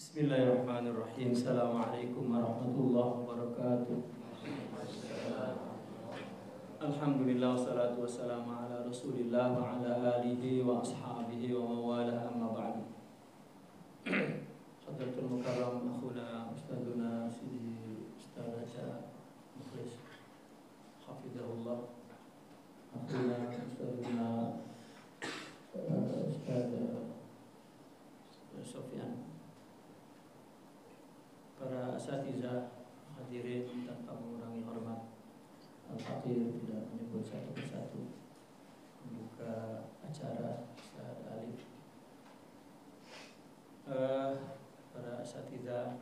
Bismillahirrahmanirrahim. Assalamualaikum warahmatullahi wabarakatuh. Alhamdulillah wassalatu wassalamu ala Rasulillah wa ala alihi wa ashabihi wa mawala amma ba'du. Hadratul Mukarram akhuna ustaduna Sidi Ustadz Mukhlis hafizahullah, akhuna ustaduna Ustadz Sofyan, para asatizah hadirin tanpa mengurangi hormat, Al-Fatih tidak menyebut satu persatu, membuka acara Ustaz Alif, para asatizah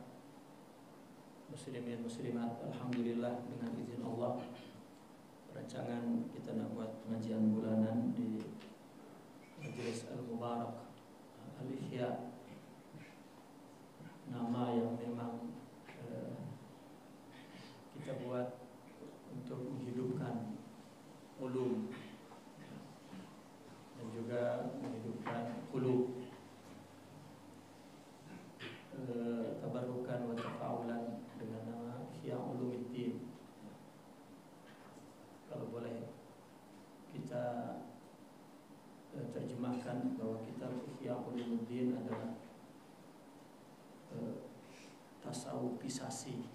muslimin muslimat, alhamdulillah dengan izin Allah perancangan kita nak buat pengajian bulanan di Majelis Al-Mubarak Al-Ihya, nama yang memang kita buat untuk menghidupkan ulum dan juga menghidupkan qulub, tabarukan wa tafaulan dengan nama Ihya Ulumuddin. Kalau boleh kita terjemahkan bahwa kitab Ihya Ulumuddin adalah tasawufisasi.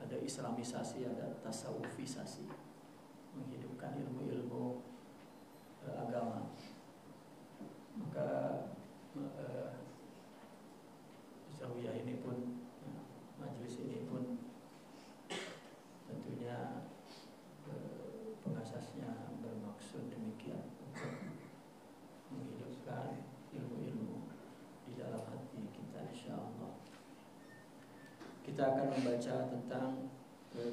Ada islamisasi, ada tasawufisasi, menghidupkan ilmu-ilmu agama. Maka zawiyah ini pun, majelis ini pun tentunya pengasasnya bermaksud demikian, untuk menghidupkan ilmu-ilmu di dalam hati kita, insyaallah. Kita akan membaca tentang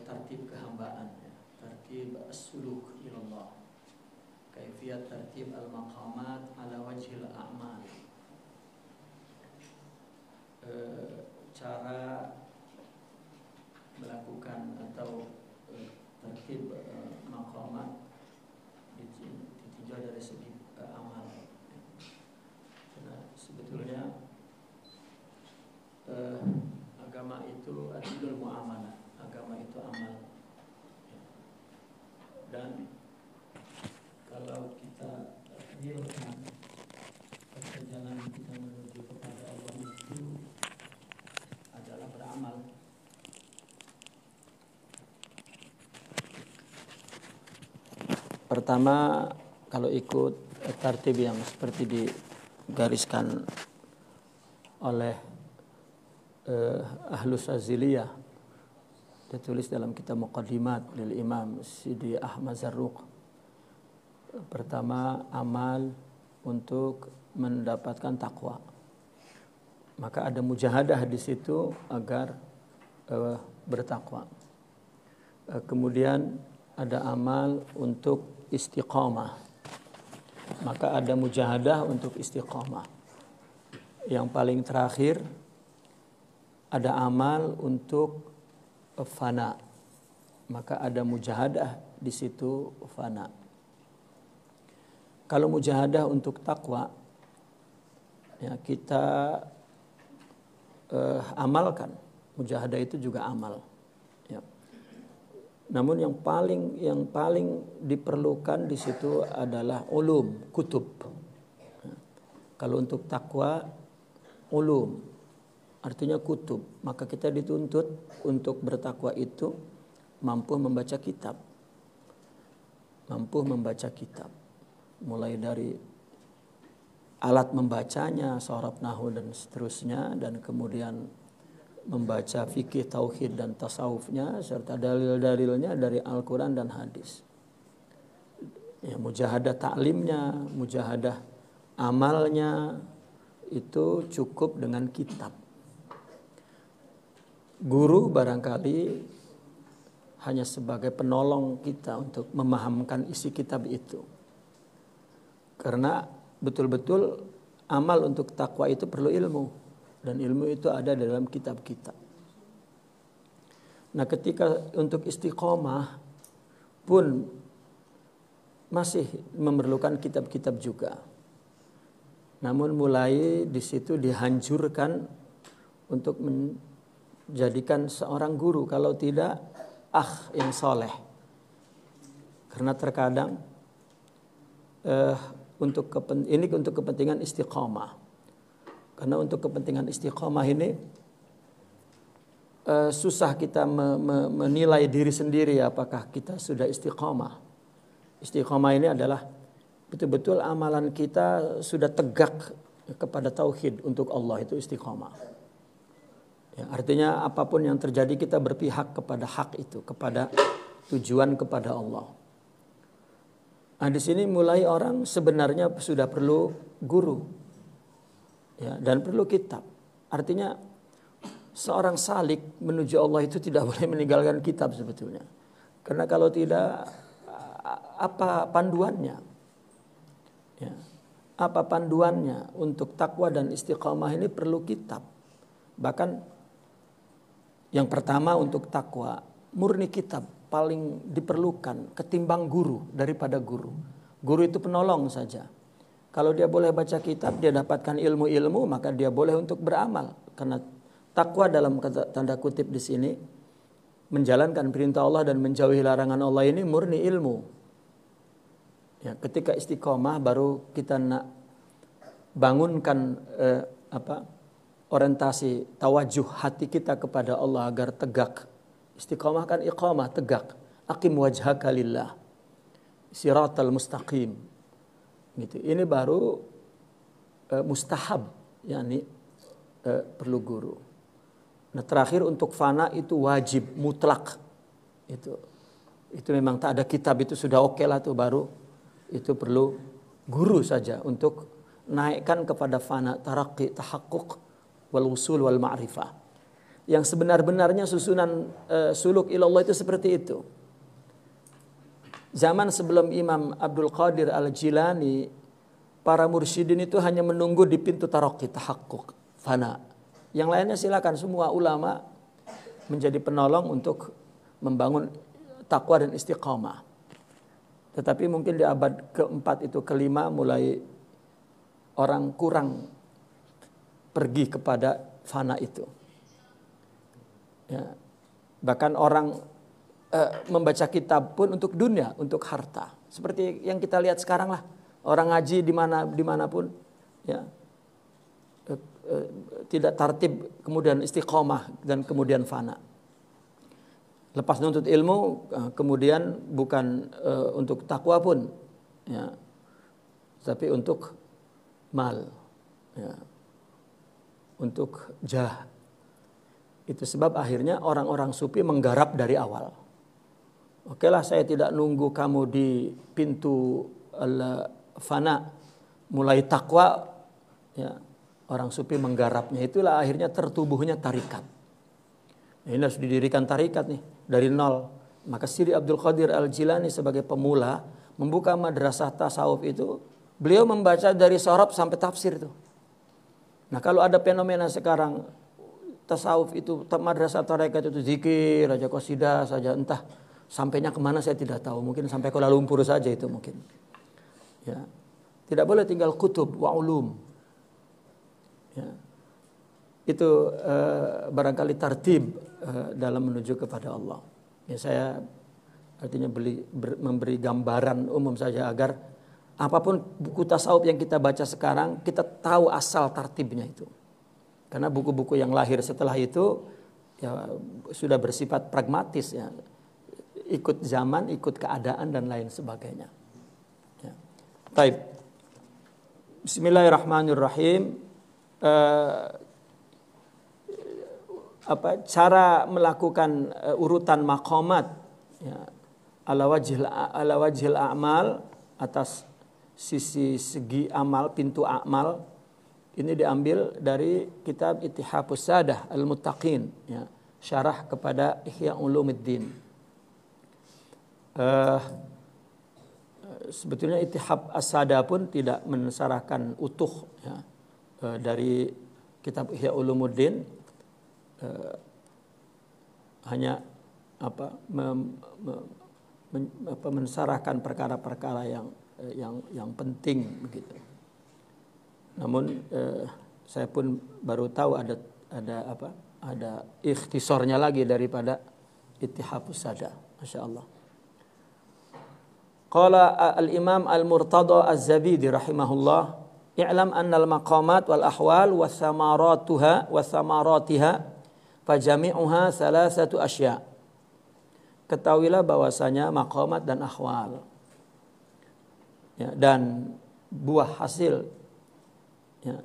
tartib kehambaan, ya. Tartib as-suluk ilallah, kaifiyat tartib al-maqamat ala wajhil a'mal, cara melakukan atau tartib maqamat ditinjau dari segi amal. Karena sebetulnya agama itu adilul muamalah, agama itu amal. Dan kalau kita realkan perjalanan kita menuju kepada Allah itu adalah beramal. Pertama, kalau ikut tartib yang seperti digariskan oleh Ahlus Aziliyah, ditulis dalam kitab Muqaddimat lil Imam Sidi Ahmad Zarruq. Pertama, amal untuk mendapatkan takwa. Maka ada mujahadah di situ agar bertakwa. Kemudian ada amal untuk istiqamah. Maka ada mujahadah untuk istiqamah. Yang paling terakhir ada amal untuk fana, maka ada mujahadah di situ fana. Kalau mujahadah untuk takwa, ya kita amalkan. Mujahadah itu juga amal. Ya. Namun yang paling diperlukan di situ adalah ulum, kutub. Ya. Kalau untuk takwa, ulum. Artinya kutub, maka kita dituntut untuk bertakwa itu mampu membaca kitab. Mampu membaca kitab. Mulai dari alat membacanya, sorab, nahu dan seterusnya, dan kemudian membaca fikih, tauhid dan tasawufnya serta dalil-dalilnya dari Al-Qur'an dan hadis. Ya, mujahadah taklimnya, mujahadah amalnya itu cukup dengan kitab. Guru barangkali hanya sebagai penolong kita untuk memahamkan isi kitab itu. Karena betul-betul amal untuk takwa itu perlu ilmu. Dan ilmu itu ada dalam kitab-kitab. Nah, ketika untuk istiqomah pun masih memerlukan kitab-kitab juga. Namun mulai di situ dihancurkan untuk menjadikan seorang guru, kalau tidak yang soleh. Karena terkadang untuk kepentingan istiqomah. Karena untuk kepentingan istiqomah ini susah kita menilai diri sendiri apakah kita sudah istiqomah. Istiqomah ini adalah betul-betul amalan kita sudah tegak kepada tauhid untuk Allah, itu istiqomah. Ya, artinya apapun yang terjadi kita berpihak kepada hak itu, kepada tujuan kepada Allah. Nah, di sini mulai orang sebenarnya sudah perlu guru, ya, dan perlu kitab. Artinya seorang salik menuju Allah itu tidak boleh meninggalkan kitab sebetulnya. Karena kalau tidak, apa panduannya? Ya, apa panduannya untuk takwa dan istiqamah ini perlu kitab. Bahkan yang pertama untuk takwa, murni kitab paling diperlukan ketimbang guru daripada guru. Guru itu penolong saja. Kalau dia boleh baca kitab, dia dapatkan ilmu-ilmu, maka dia boleh untuk beramal. Karena takwa dalam tanda kutip di sini menjalankan perintah Allah dan menjauhi larangan Allah ini murni ilmu. Ya, ketika istiqomah baru kita nak bangunkan orientasi tawajuh hati kita kepada Allah agar tegak. Istiqomah kan iqamah, tegak. Aqim wajhaka lillah, siratal mustaqim. Gitu. Ini baru mustahab, yakni perlu guru. Nah, terakhir untuk fana itu wajib mutlak. Itu memang tak ada kitab itu sudah oke lah tuh, baru itu perlu guru saja untuk naikkan kepada fana, taraqi, tahaqquk wal usul wal ma'rifah. Yang sebenar-benarnya susunan suluk ilallah itu seperti itu. Zaman sebelum Imam Abdul Qadir Al-Jilani, para mursyidin itu hanya menunggu di pintu taraqi, tahaqquk, fana. Yang lainnya silakan, semua ulama menjadi penolong untuk membangun takwa dan istiqamah. Tetapi mungkin di abad keempat itu, kelima, mulai orang kurang pergi kepada fana itu. Ya. Bahkan orang membaca kitab pun untuk dunia, untuk harta. Seperti yang kita lihat sekarang lah, orang ngaji dimanapun, ya, tidak tertib, kemudian istiqomah dan kemudian fana. Lepas nuntut ilmu, kemudian bukan untuk takwa pun, ya, tapi untuk mal, ya, untuk jah. Itu sebab akhirnya orang-orang sufi menggarap dari awal. Oke lah, saya tidak nunggu kamu di pintu fana, mulai takwa, ya, orang sufi menggarapnya. Itulah akhirnya tertubuhnya tarikat. Ini harus didirikan tarikat nih dari nol. Maka Siri Abdul Qadir Al-Jilani sebagai pemula membuka madrasah tasawuf itu, beliau membaca dari sorab sampai tafsir itu. Nah, kalau ada fenomena sekarang tasawuf itu, madrasah tarekat itu zikir aja, qasidah saja, entah sampainya kemana saya tidak tahu, mungkin sampai Kuala Lumpur saja itu mungkin. Ya, tidak boleh tinggal kutub wa ulum. Ya, itu barangkali tartib dalam menuju kepada Allah. Ya, saya artinya memberi gambaran umum saja agar apapun buku tasawuf yang kita baca sekarang kita tahu asal tartibnya itu. Karena buku-buku yang lahir setelah itu ya sudah bersifat pragmatis, ya, ikut zaman, ikut keadaan dan lain sebagainya. Ya. Baik. Bismillahirrahmanirrahim. Cara melakukan urutan maqamat, ya, ala wajhil a'mal, atas segi amal, pintu amal. Ini diambil dari kitab Ittihafus Sadah Al-Muttaqin, ya, syarah kepada Ihya Ulumuddin. Sebetulnya Ittihaf As-Sadah pun tidak mensarahkan utuh, ya, dari kitab Ihya Ulumuddin, hanya mensarahkan perkara-perkara yang penting begitu. Namun saya pun baru tahu ada apa? Ada ikhtisornya lagi daripada Ittihafus Sada. Masya Allah. Qala al-Imam Al-Murtada Az-Zabidi rahimahullah, i'lam anna al-maqamat wal ahwal wa thamaratiha fajami'uha salasatu asya'. Ketahuilah bahwasanya maqamat dan ahwal, ya, dan buah hasil, ya,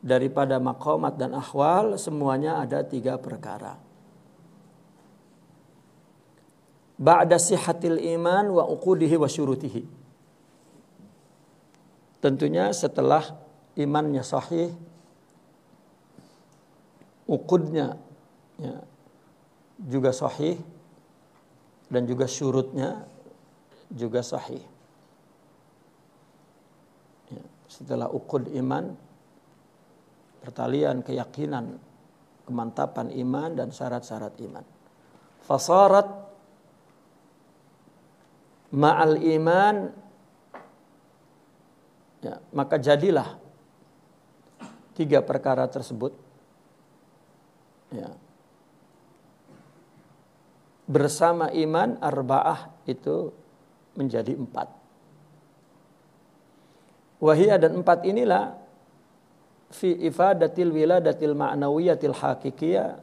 daripada maqamat dan ahwal semuanya ada 3 perkara. Ba'da sihhatil iman wa uqudihi wa syurutihi. Tentunya setelah imannya sahih, uqudnya, ya, juga sahih, dan juga syurutnya juga sahih. Ya, setelah uqud iman, pertalian keyakinan, kemantapan iman dan syarat-syarat iman. Fasarat ma'al iman, ya, maka jadilah 3 perkara tersebut, ya, bersama iman arba'ah itu menjadi 4. Wahiyah, dan 4 inilah fi ifadatil wiladatil ma'nawiyatil hakikiyah,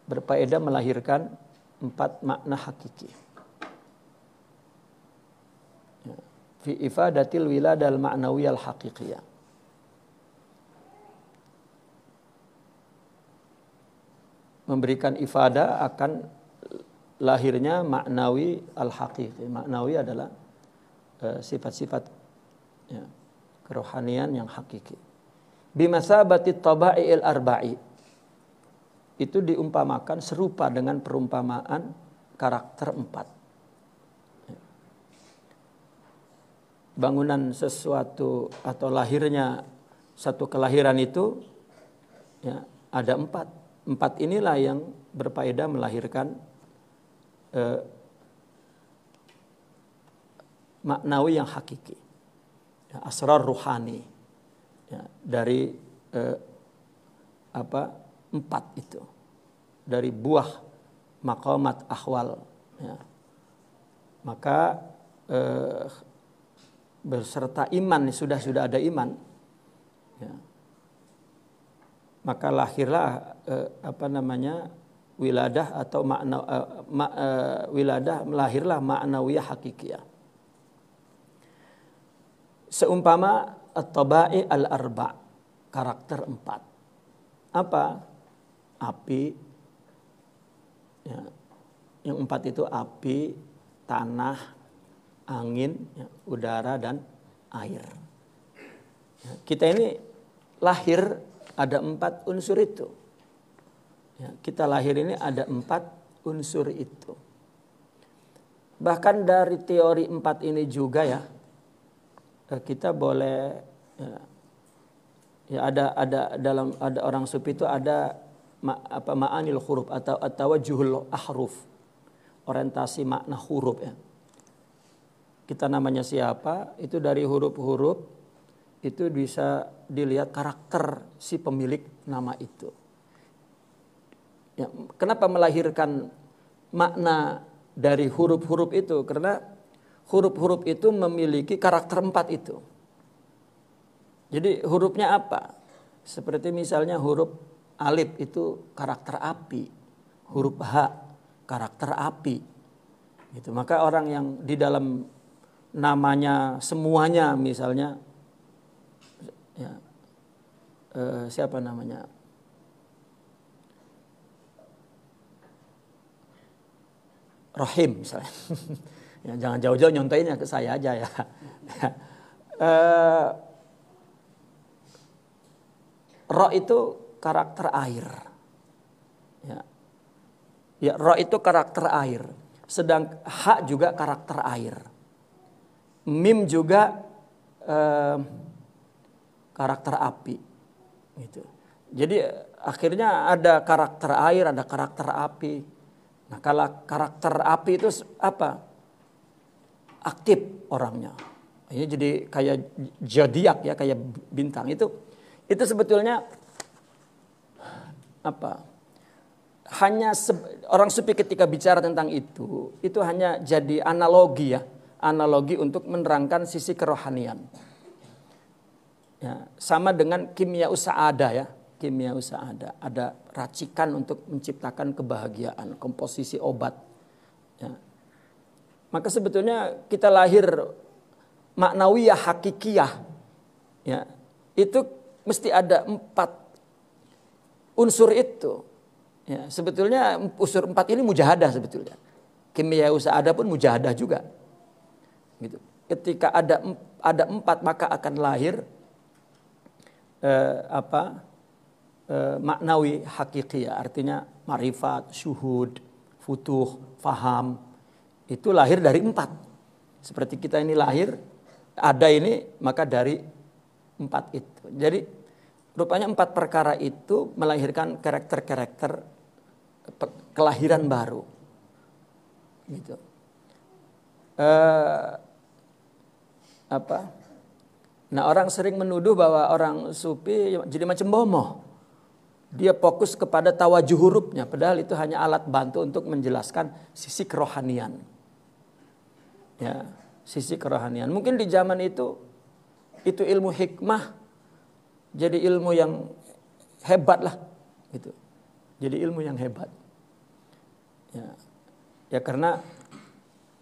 berfaedah melahirkan 4 makna hakiki. Fi ifadatil wiladal ma'nawiyal haqiqiyah. Memberikan ifadah akan lahirnya maknawi al-haqiqi. Maknawi adalah sifat-sifat, ya, kerohanian yang hakiki. Bimasabati tabai'il arba'i. Itu diumpamakan serupa dengan perumpamaan karakter 4. Bangunan sesuatu atau lahirnya satu kelahiran itu, ya, ada 4. 4 inilah yang berfaedah melahirkan maknawi yang hakiki, ya, asrar ruhani, ya, dari 4 itu, dari buah maqamat ahwal, ya. Maka berserta iman, sudah ada iman, ya, maka lahirlah wiladah atau makna wiladah, melahirlah ma'nawiyah hakikiyah. Seumpama at-tabai al-arba', karakter 4. Apa? Api, ya, yang 4 itu api, tanah, angin, ya, udara, dan air. Ya, kita ini lahir ada 4 unsur itu. Ya, kita lahir ini ada 4 unsur itu. Bahkan dari teori 4 ini juga, ya, kita boleh, ya, ada orang sufi itu ada ma'anil huruf atau tawajjuhul ahruf, orientasi makna huruf, ya. Kita namanya siapa, itu dari huruf-huruf itu bisa dilihat karakter si pemilik nama itu. Ya, kenapa melahirkan makna dari huruf-huruf itu? Karena huruf-huruf itu memiliki karakter 4 itu. Jadi hurufnya apa? Seperti misalnya huruf alif itu karakter api, huruf H karakter api. Gitu. Maka orang yang di dalam namanya semuanya, misalnya, ya, siapa namanya, Rahim misalnya. Ya, jangan jauh-jauh nyontoinnya ke saya aja, ya. Ro itu karakter air, ya. Ya, ro itu karakter air. Sedang H juga karakter air. Mim juga karakter api, gitu. Jadi akhirnya ada karakter air, ada karakter api. Nah, kalau karakter api itu apa? Aktif orangnya. Ini jadi kayak zodiak, ya, kayak bintang. Itu sebetulnya apa? Hanya orang sufi ketika bicara tentang itu hanya jadi analogi ya, analogi untuk menerangkan sisi kerohanian. Ya, sama dengan kimia sa'adah ya, kimia sa'adah, ada racikan untuk menciptakan kebahagiaan, komposisi obat. Ya. Maka sebetulnya kita lahir maknawiyah hakikiyah, ya, itu mesti ada 4 unsur itu. Ya, sebetulnya unsur 4 ini mujahadah sebetulnya. Kimia sa'adah pun mujahadah juga. Gitu. Ketika ada 4 maka akan lahir maknawi hakiki, artinya marifat, syuhud, futuh, faham. Itu lahir dari 4. Seperti kita ini lahir ada ini maka dari 4 itu. Jadi rupanya 4 perkara itu melahirkan karakter-karakter kelahiran baru, gitu. Nah, orang sering menuduh bahwa orang sufi jadi macam bomoh. Dia fokus kepada tawajuh hurufnya, padahal itu hanya alat bantu untuk menjelaskan sisi kerohanian. Ya, sisi kerohanian. Mungkin di zaman itu ilmu hikmah jadi ilmu yang hebat lah, gitu. Jadi ilmu yang hebat. Ya karena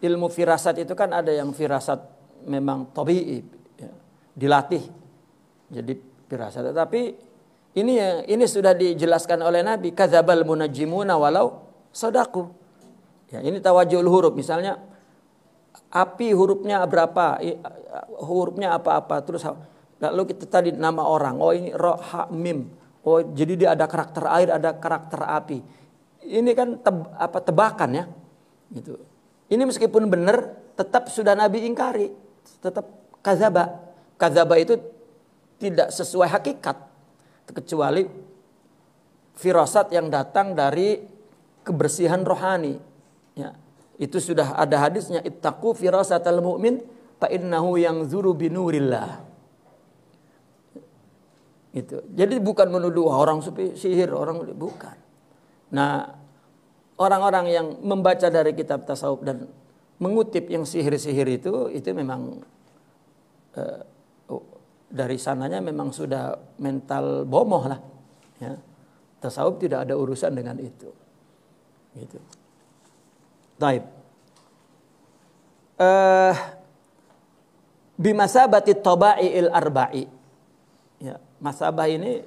ilmu firasat itu kan ada yang firasat memang tabi'i, ya, dilatih jadi firasat. Tetapi ini sudah dijelaskan oleh Nabi, kadzabal munajjimuna walau sadaqu. Ya, ini tawajuhul huruf, misalnya api hurufnya berapa, hurufnya apa-apa, terus lalu kita tadi nama orang, oh ini ro ha mim. Oh, jadi dia ada karakter air, ada karakter api. Ini kan tebakan ya, gitu. Ini meskipun benar, tetap sudah Nabi ingkari, tetap kadzaba. Kadzaba itu tidak sesuai hakikat, kecuali firasat yang datang dari kebersihan rohani. Ya, itu sudah ada hadisnya, ittaqu firasatal mu'min fa innahu yanzuru binurillah. Gitu. Jadi bukan menuduh orang sufi sihir, bukan. Nah, orang-orang yang membaca dari kitab tasawuf dan mengutip yang sihir-sihir itu memang dari sananya memang sudah mental bomoh lah. Ya. Tasawuf tidak ada urusan dengan itu. Gitu. Taib. Bimasabati taba'i'il arba'i. Ya, masabah ini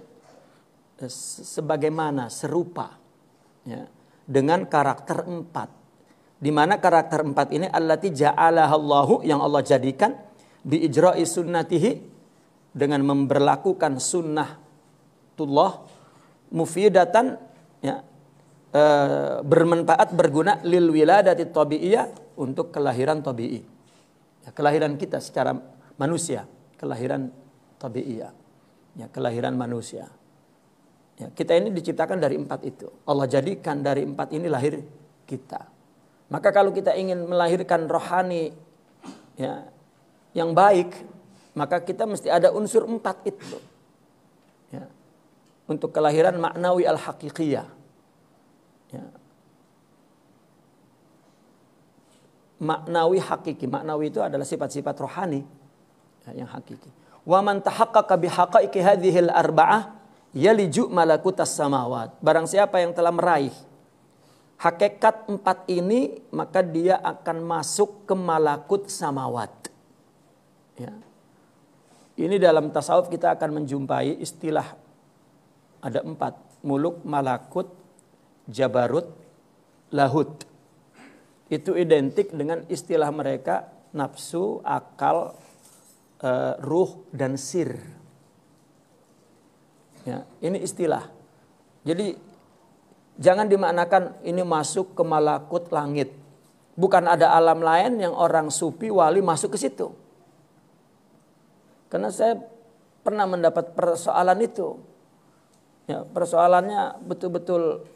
sebagaimana, serupa, ya, dengan karakter 4. Di mana karakter 4 ini allati ja'alaha Allahu, yang Allah jadikan bi ijra'i sunnatihi, dengan memberlakukan sunnatullah mufidatan, ya, bermanfaat, berguna lil wiladati tabi'iyah, untuk kelahiran tabi'i. Ya, kelahiran kita secara manusia, kelahiran tabi'iyah. Ya, kelahiran manusia. Ya, kita ini diciptakan dari 4 itu. Allah jadikan dari 4 ini lahir kita. Maka kalau kita ingin melahirkan rohani, ya, yang baik, maka kita mesti ada unsur 4 itu. Ya, untuk kelahiran maknawi al-haqiqiyah. Ya. Maknawi hakiki. Maknawi itu adalah sifat-sifat rohani, ya, yang hakiki. Wa man tahaqqaqa bihaqaiqi hadhil arba'ah yaliju malakutas samawat. Barang siapa yang telah meraih hakikat 4 ini, maka dia akan masuk ke malakut samawat. Ya. Ini dalam tasawuf kita akan menjumpai istilah ada 4, muluk, malakut, jabarut, lahut. Itu identik dengan istilah mereka nafsu, akal, ruh, dan sir. Ya, ini istilah. Jadi jangan dimaknakan ini masuk ke malakut langit. Bukan ada alam lain yang orang sufi wali masuk ke situ. Karena saya pernah mendapat persoalan itu. Ya, persoalannya betul-betul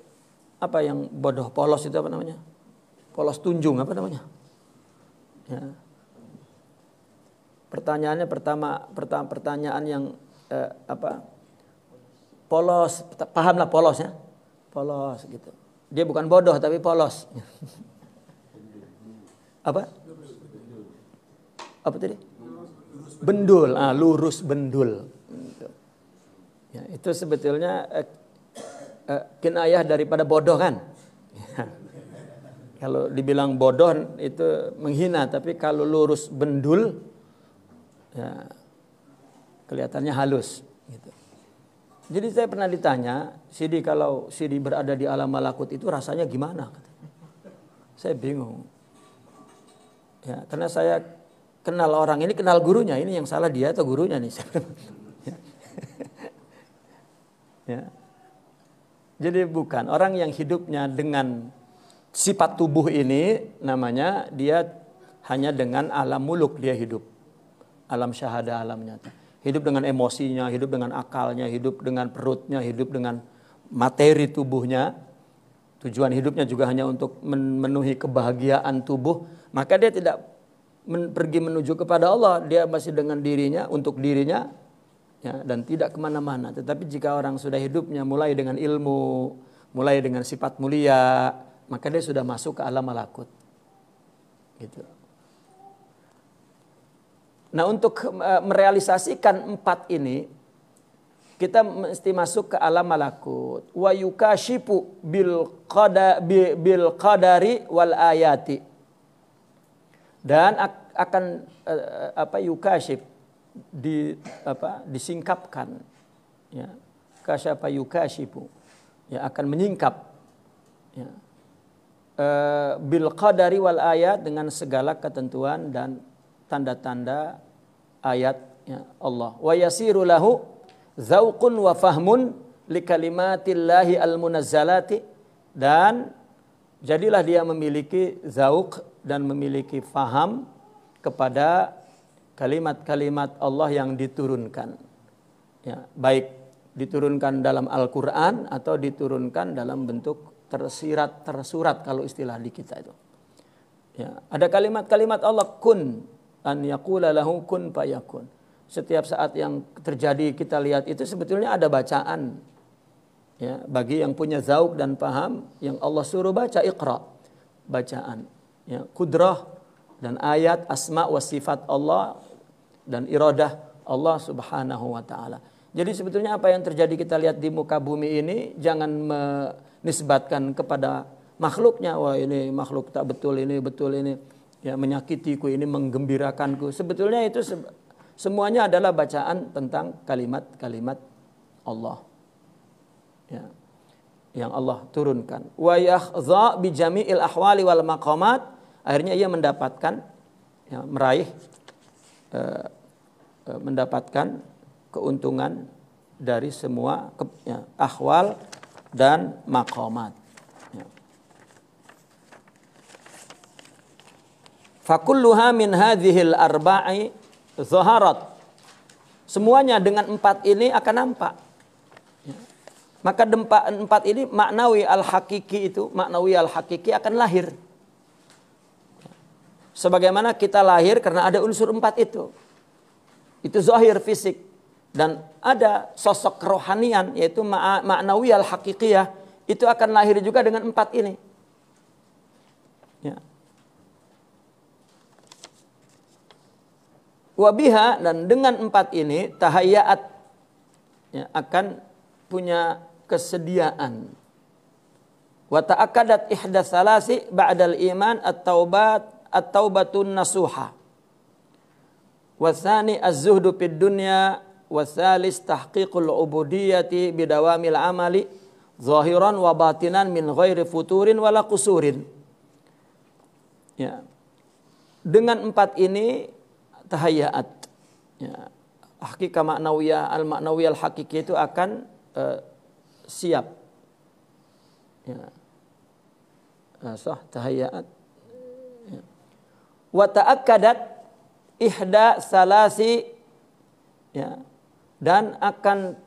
apa yang bodoh polos itu apa namanya? Polos tunjung apa namanya? Ya. Pertanyaannya pertanyaan yang polos, pahamlah polos ya. Polos gitu. Dia bukan bodoh tapi polos. Apa? Apa tadi? Bendul, lurus bendul. Ya, itu sebetulnya kinayah daripada bodoh kan. Kalau dibilang bodoh itu menghina, tapi kalau lurus bendul, ya kelihatannya halus. Gitu. Jadi saya pernah ditanya, Sidi kalau Sidi berada di alam malakut itu rasanya gimana? Saya bingung. Ya, karena saya kenal orang ini, kenal gurunya. Ini yang salah dia atau gurunya nih? Ya. Jadi bukan orang yang hidupnya dengan sifat tubuh ini, namanya dia hanya dengan alam muluk dia hidup. Alam syahadah, alam nyata. Hidup dengan emosinya, hidup dengan akalnya, hidup dengan perutnya, hidup dengan materi tubuhnya. Tujuan hidupnya juga hanya untuk memenuhi kebahagiaan tubuh. Maka dia tidak pergi menuju kepada Allah. Dia masih dengan dirinya, untuk dirinya. Ya, dan tidak kemana-mana. Tetapi jika orang sudah hidupnya mulai dengan ilmu, mulai dengan sifat mulia, maka dia sudah masuk ke alam malakut. Gitu. Nah, untuk merealisasikan 4 ini, kita mesti masuk ke alam malakut. Wa yukashifu bil qadari wal ayati. Dan akan yukashif, disingkapkan, ya, kasyafa yukashifu, ya, akan menyingkap, ya, bil qadari wal ayat, dengan segala ketentuan dan tanda-tanda ayat, ya, Allah. Wa yasiru lahu zauqun wa fahmun li kalimatillahi al munazzalati, dan jadilah dia memiliki zauq dan memiliki faham kepada kalimat-kalimat Allah yang diturunkan. Ya, baik diturunkan dalam Al-Quran atau diturunkan dalam bentuk tersurat kalau istilah di kita itu. Ya, ada kalimat-kalimat Allah, kun, an yaqula lahu kun fayakun. Setiap saat yang terjadi kita lihat itu sebetulnya ada bacaan. Ya, bagi yang punya zauq dan paham, yang Allah suruh baca, iqra, bacaan. Ya, kudrah dan ayat, asma wa sifat Allah dan iradah Allah subhanahu wa ta'ala. Jadi sebetulnya apa yang terjadi kita lihat di muka bumi ini, jangan menisbatkan kepada makhluknya. Wah, ini makhluk tak betul, ini betul, ini ya menyakitiku, ini menggembirakanku. Sebetulnya itu semuanya adalah bacaan tentang kalimat-kalimat Allah, ya, yang Allah turunkan. Wa yakhza bi jami'il ahwali wal maqamat. Akhirnya ia mendapatkan, ya, mendapatkan keuntungan dari semua ahwal dan maqamat. Ya. Fakulluha min hadhil arba'i zaharat. Semuanya dengan 4 ini akan nampak. Ya. Maka 4 ini maknawi al-hakiki akan lahir. Sebagaimana kita lahir karena ada unsur 4 itu. Itu zahir fisik. Dan ada sosok kerohanian, yaitu ma'nawi al-hakikiyah. Itu akan lahir juga dengan 4 ini. Ya. Wabiha, dan dengan 4 ini tahayyat, ya, akan punya kesediaan. Wa ta'akkadat ihdas salasi ba'dal iman at-taubatun nasuha. Wasani az-zuhdu fid dunya, wasalis tahqiqul ubudiyyati bidawamil amali zahiran wa batinan min ghairi futurin wala qusurin. Ya. Dengan 4 ini tahayyat, ya, hakikah maknawiyah, al-maknawiyah al-hakiki itu akan siap. Ya. Tahayyat. Ya. Wa ta'akkadat ihda salasi, ya, dan akan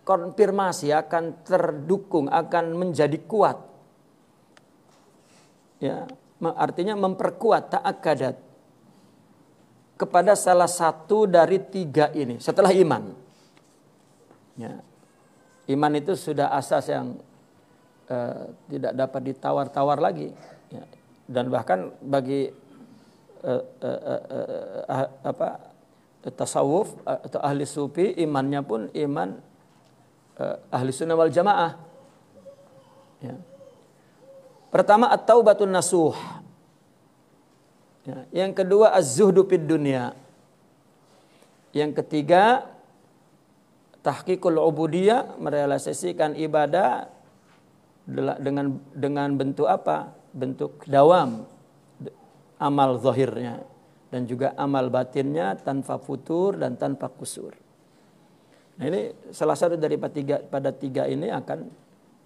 terkonfirmasi, akan terdukung, akan menjadi kuat. Ya, artinya memperkuat, ta'akkadat kepada salah satu dari 3 ini setelah iman. Ya. Iman itu sudah asas yang tidak dapat ditawar-tawar lagi. Ya. Dan bahkan bagi tasawuf atau ahli sufi, imannya pun iman ahli sunnah wal jamaah. Ya. Pertama at-taubatun nasuh. Ya. Yang kedua az-zuhdu fid dunya. Yang ketiga tahqiqul ubudiyah, merealisasikan ibadah dengan bentuk apa? Bentuk dawam, amal zahirnya dan juga amal batinnya tanpa futur dan tanpa kusur. Nah, ini salah satu dari pada tiga ini akan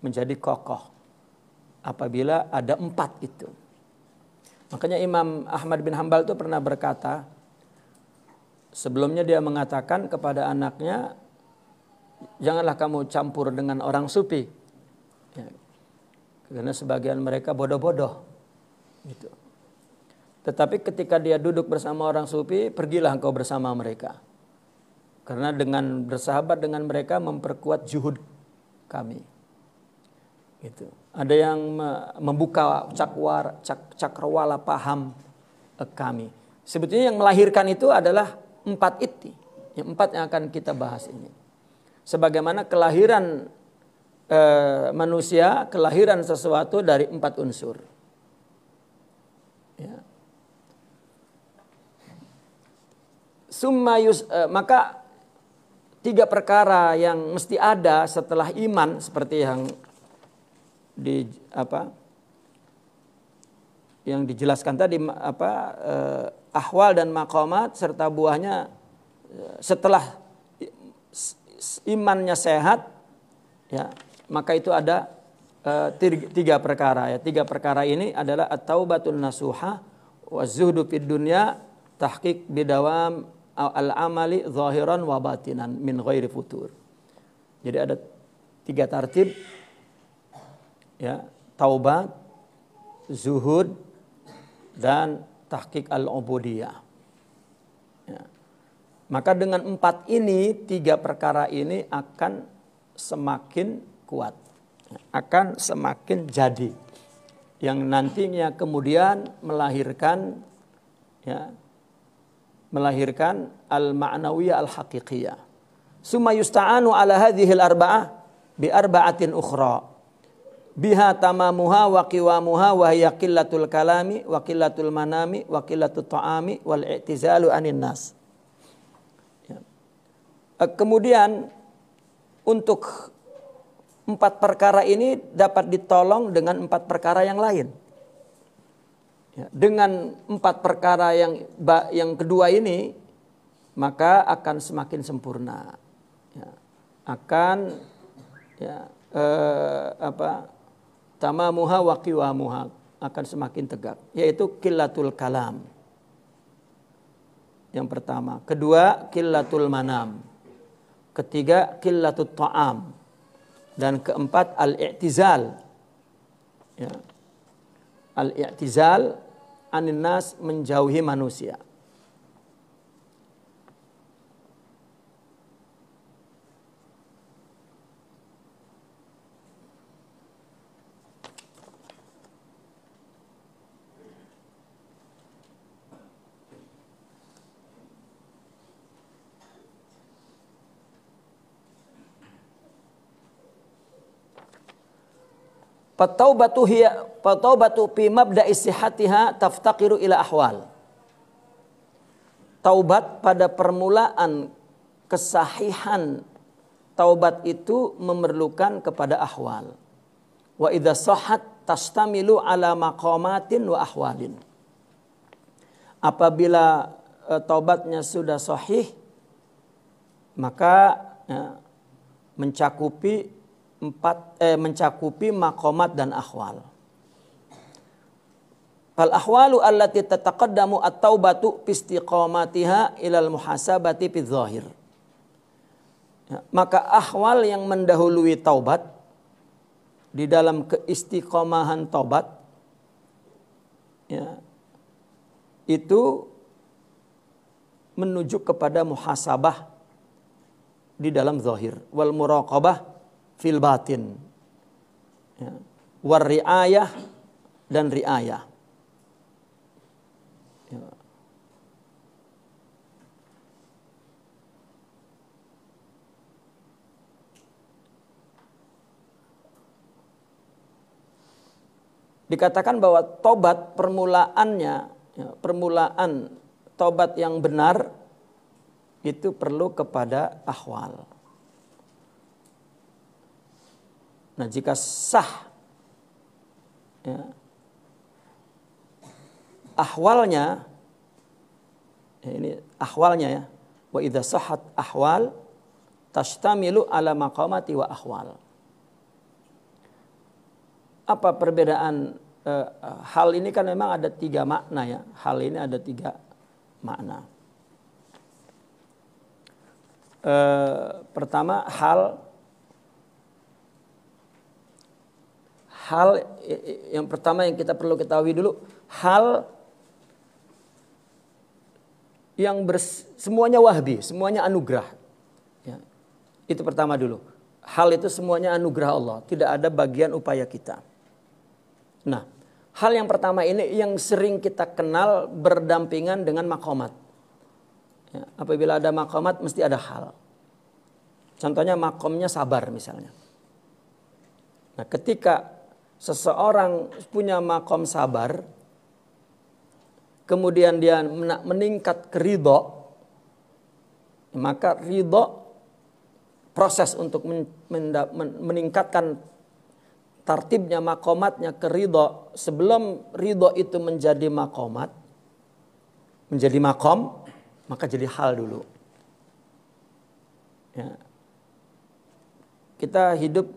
menjadi kokoh apabila ada 4 itu. Makanya Imam Ahmad bin Hanbal itu pernah berkata, sebelumnya dia mengatakan kepada anaknya, janganlah kamu campur dengan orang sufi. Ya. Karena sebagian mereka bodoh-bodoh. Gitu. Tetapi ketika dia duduk bersama orang sufi, pergilah engkau bersama mereka. Karena dengan bersahabat dengan mereka memperkuat juhud kami. Gitu. Ada yang membuka cakrawala paham kami. Sebetulnya yang melahirkan itu adalah 4 itu. Yang 4 yang akan kita bahas ini. Sebagaimana kelahiran manusia, kelahiran sesuatu dari 4 unsur. Ya. Maka 3 perkara yang mesti ada setelah iman, seperti yang dijelaskan tadi, ahwal dan maqamat serta buahnya setelah imannya sehat, ya, maka itu ada 3 perkara. Ya. 3 perkara ini adalah at-taubatun nasuha, waz-zuhdu fid dunya, tahqiq bidawam al-amali zahiran wa batinan min ghairi futur. Jadi ada 3 tartib, ya, taubat, zuhud, dan tahqiq al-ubudiyah. Ya. Maka dengan 4 ini, 3 perkara ini akan semakin kuat, akan semakin jadi, yang nantinya kemudian melahirkan, ya, melahirkan al-ma'nawiyah al-haqiqiyah. Summa yusta'anu ala hadhil arba'ah bi arba'atin ukhra. Biha tamamuha wa qiwamuha wa hiya qillatul kalami wa qillatul manami wa qillatut ta'ami wal i'tizalu anin nas. Ya. Kemudian untuk 4 perkara ini dapat ditolong dengan 4 perkara yang lain. Ya, dengan 4 perkara yang kedua ini, maka akan semakin sempurna. Ya, akan, ya, tamamuha wa qiwamuha, akan semakin tegak, yaitu qillatul kalam. Yang pertama, kedua qillatul manam, ketiga qillatut ta'am, dan keempat al-i'tizal. Ya. Al-i'tizal anin nas, menjauhi manusia. Fataubatu fi mabda'i sihhatiha taftaqiru ila ahwal. Taubat pada permulaan kesahihan taubat itu memerlukan kepada ahwal. Wa idza sahhat tastamilu ala maqamatin wa ahwalin. Apabila taubatnya sudah sahih, maka, ya, mencakupi maqamat dan ahwal. Fal ahwalu allati tataqaddamu at-taubatu fi istiqamatiha ila al-muhasabati fi dzahir. Ya, maka ahwal yang mendahului taubat di dalam keistiqomahan taubat, ya, itu menuju kepada muhasabah di dalam zahir, wal muraqabah fil batin. Ya. War riayah dan riayah. Ya. Dikatakan bahwa tobat permulaannya, ya, permulaan tobat yang benar itu perlu kepada ahwal. Nah, jika sah, ya, ahwalnya, ya, ini ahwalnya ya, wa idza sahhat ahwal tashtamilu ala maqamati wa ahwal. Apa perbedaan hal ini? Kan memang ada 3 makna ya. Hal ini ada 3 makna. Pertama, hal yang pertama yang kita perlu ketahui dulu, hal yang semuanya wahbi, semuanya anugerah. Ya. Itu pertama dulu. Hal itu semuanya anugerah Allah, tidak ada bagian upaya kita. Nah, hal yang pertama ini yang sering kita kenal berdampingan dengan maqamat. Ya, apabila ada maqamat mesti ada hal. Contohnya maqamnya sabar misalnya. Nah, ketika seseorang punya maqam sabar, kemudian dia meningkat ke ridho, maka ridho, proses untuk meningkatkan tartibnya maqamatnya ke ridho, sebelum ridho itu menjadi maqamat, menjadi maqam, maka jadi hal dulu. Ya. Kita hidup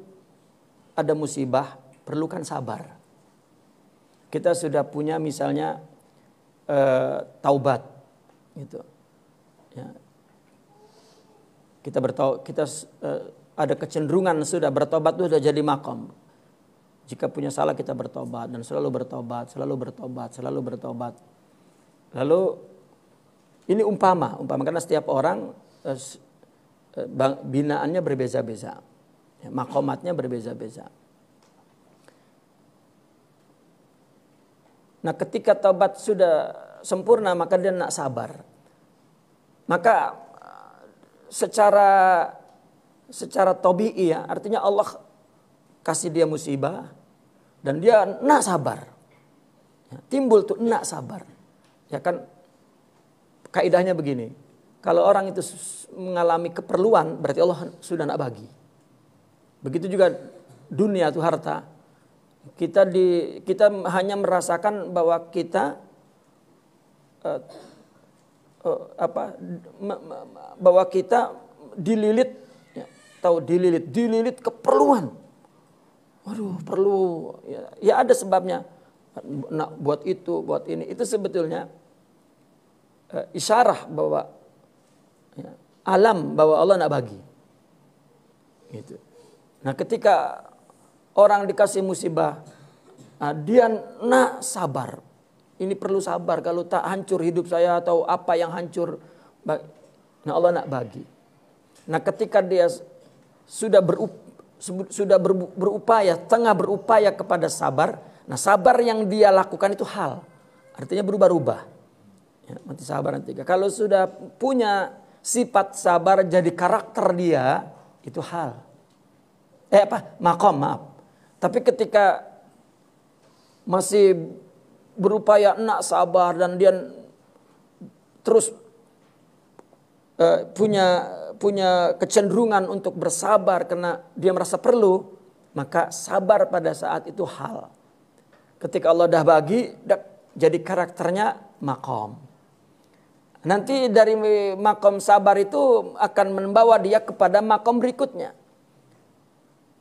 ada musibah, perlukan sabar. Kita sudah punya misalnya taubat, gitu. Ya. Kita ada kecenderungan sudah bertobat itu sudah jadi maqam. Jika punya salah kita bertobat dan selalu bertobat, selalu bertobat, selalu bertobat. Lalu ini umpama karena setiap orang binaannya berbeza-beza, ya, maqamatnya berbeza-beza. Nah, ketika taubat sudah sempurna maka dia nak sabar. Maka secara tabi'i ya, artinya Allah kasih dia musibah dan dia nak sabar. Ya, timbul tuh nak sabar. Ya kan kaidahnya begini. Kalau orang itu mengalami keperluan berarti Allah sudah nak bagi. Begitu juga dunia itu harta. Kita hanya merasakan bahwa kita bahwa kita dililit, ya, tahu dililit keperluan. Waduh, perlu ya ada sebabnya. Nak buat itu, buat ini. Itu sebetulnya isyarah bahwa ya, alam bahwa Allah nak bagi. Gitu. Nah, ketika orang dikasih musibah, dia nak sabar. Ini perlu sabar, kalau tak hancur hidup saya atau apa yang hancur. Nah, Allah nak bagi. Nah, ketika dia sudah berupaya, tengah berupaya kepada sabar. Nah, sabar yang dia lakukan itu hal. Artinya berubah-ubah. Ya, nanti sabar nanti. Kalau sudah punya sifat sabar jadi karakter dia, itu hal. Maqam, maaf. Tapi ketika masih berupaya nak sabar dan dia terus punya kecenderungan untuk bersabar karena dia merasa perlu, maka sabar pada saat itu hal. Ketika Allah dah bagi, jadi karakternya maqam. Nanti dari maqam sabar itu akan membawa dia kepada maqam berikutnya.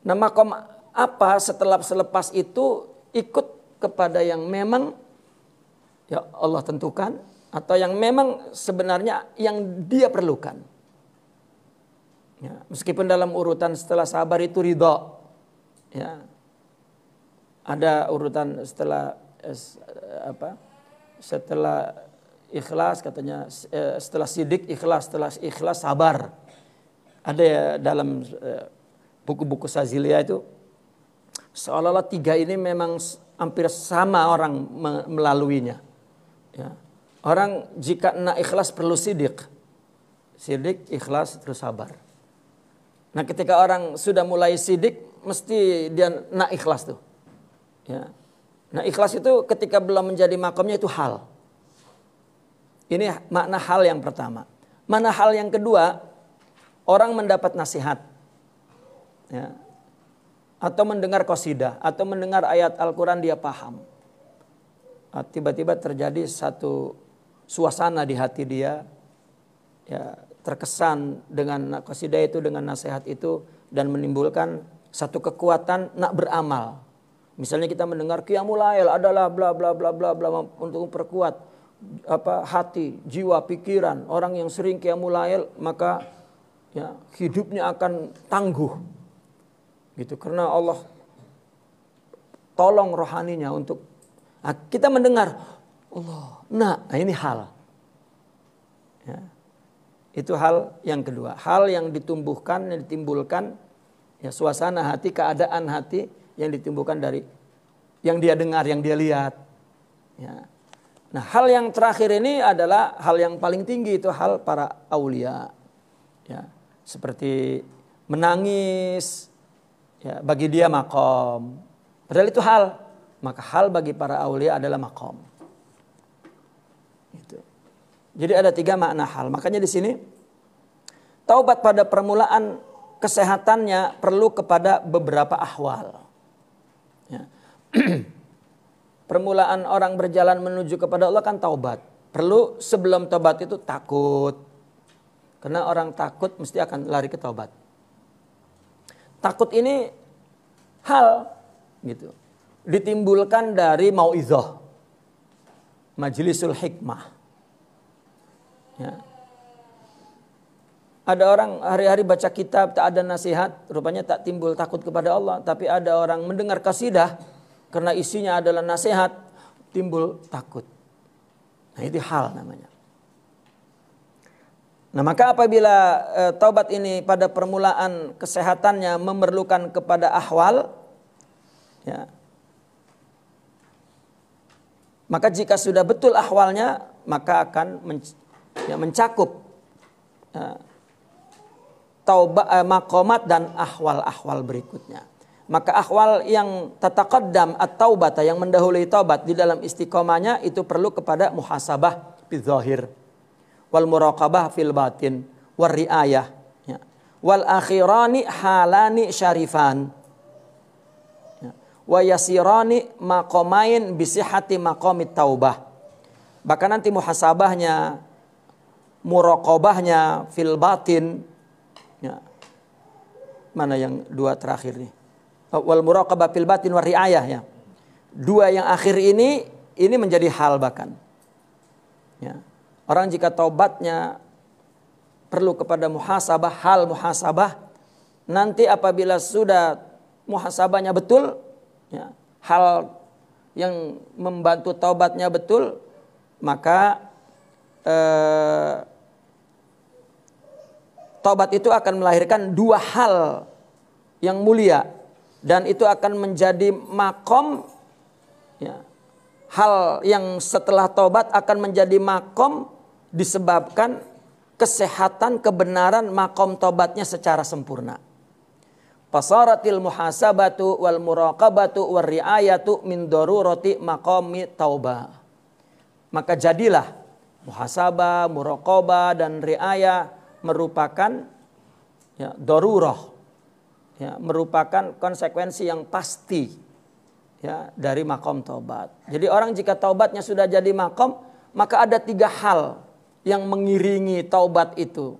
Nah, maqam apa selepas itu ikut kepada yang memang ya Allah tentukan atau yang memang sebenarnya yang dia perlukan. Ya, meskipun dalam urutan setelah sabar itu ridho, ya ada urutan setelah ikhlas katanya, setelah sidik ikhlas, setelah ikhlas sabar. Ada ya dalam buku-buku Sazilia itu seolah-olah tiga ini memang hampir sama orang melaluinya. Ya. Orang jika nak ikhlas perlu sidik, ikhlas, terus sabar. Nah ketika orang sudah mulai sidik, mesti dia nak ikhlas tuh. Ya. Nah ikhlas itu ketika belum menjadi makomnya itu hal. Ini makna hal yang pertama. Mana hal yang kedua, orang mendapat nasihat, ya, atau mendengar qasidah, atau mendengar ayat Al-Quran dia paham. Tiba-tiba terjadi satu suasana di hati dia, ya, terkesan dengan qasidah itu, dengan nasihat itu, dan menimbulkan satu kekuatan nak beramal. Misalnya kita mendengar Qiyamul Lail adalah bla bla bla bla bla untuk memperkuat hati, jiwa, pikiran. Orang yang sering Qiyamul Lail maka ya, hidupnya akan tangguh. Gitu, karena Allah tolong rohaninya untuk kita mendengar Allah. Nah, ini hal. Ya. Itu hal yang kedua. Hal yang ditumbuhkan, yang ditimbulkan ya, suasana hati, keadaan hati yang ditimbulkan dari yang dia dengar, yang dia lihat. Ya. Nah, hal yang terakhir ini adalah hal yang paling tinggi, itu hal para aulia. Ya, seperti menangis, ya, bagi dia makom. Padahal itu hal. Maka hal bagi para aulia adalah makom. Gitu. Jadi ada 3 makna hal. Makanya di sini taubat pada permulaan kesehatannya perlu kepada beberapa ahwal. Ya. Permulaan orang berjalan menuju kepada Allah kan taubat. Perlu sebelum taubat itu takut. Karena orang takut mesti akan lari ke taubat. Takut ini hal gitu. Ditimbulkan dari mauizah. Majlisul hikmah. Ya. Ada orang hari-hari baca kitab tak ada nasihat, rupanya tak timbul takut kepada Allah. Tapi ada orang mendengar qasidah, karena isinya adalah nasihat, timbul takut. Nah itu hal namanya. Nah maka apabila taubat ini pada permulaan kesehatannya memerlukan kepada ahwal, ya, maka jika sudah betul ahwalnya, maka akan mencakup taubat, makomat dan ahwal-ahwal berikutnya. Maka ahwal yang tataqaddam at-taubata, yang mendahului taubat di dalam istiqomahnya, itu perlu kepada muhasabah fil zahir, wal muraqabah fil batin, war riayah, ya. Wal akhirani halani syarifan, ya. Wa yasirani maqamain bisihati maqamit taubah. Bahkan nanti muhasabahnya, muraqabahnya fil batin, ya. Mana yang 2 terakhir nih? Wal muraqabah fil batin war riayah, ya. 2 yang akhir ini menjadi hal bahkan. Ya. Orang jika taubatnya perlu kepada muhasabah, hal muhasabah, nanti apabila sudah muhasabahnya betul, ya, hal yang membantu taubatnya betul, maka taubat itu akan melahirkan 2 hal yang mulia. Dan itu akan menjadi makom, ya, hal yang setelah taubat akan menjadi makom disebabkan kesehatan, kebenaran makom taubatnya secara sempurna. Fasaratil muhasabatu wal muraqabatu war riayatu min darurati maqami taubah. Maka jadilah muhasabah, muraqabah dan riayah merupakan, ya, darurah. Ya, merupakan konsekuensi yang pasti, ya, dari makom taubat. Jadi orang jika taubatnya sudah jadi makom, maka ada 3 hal yang mengiringi taubat itu.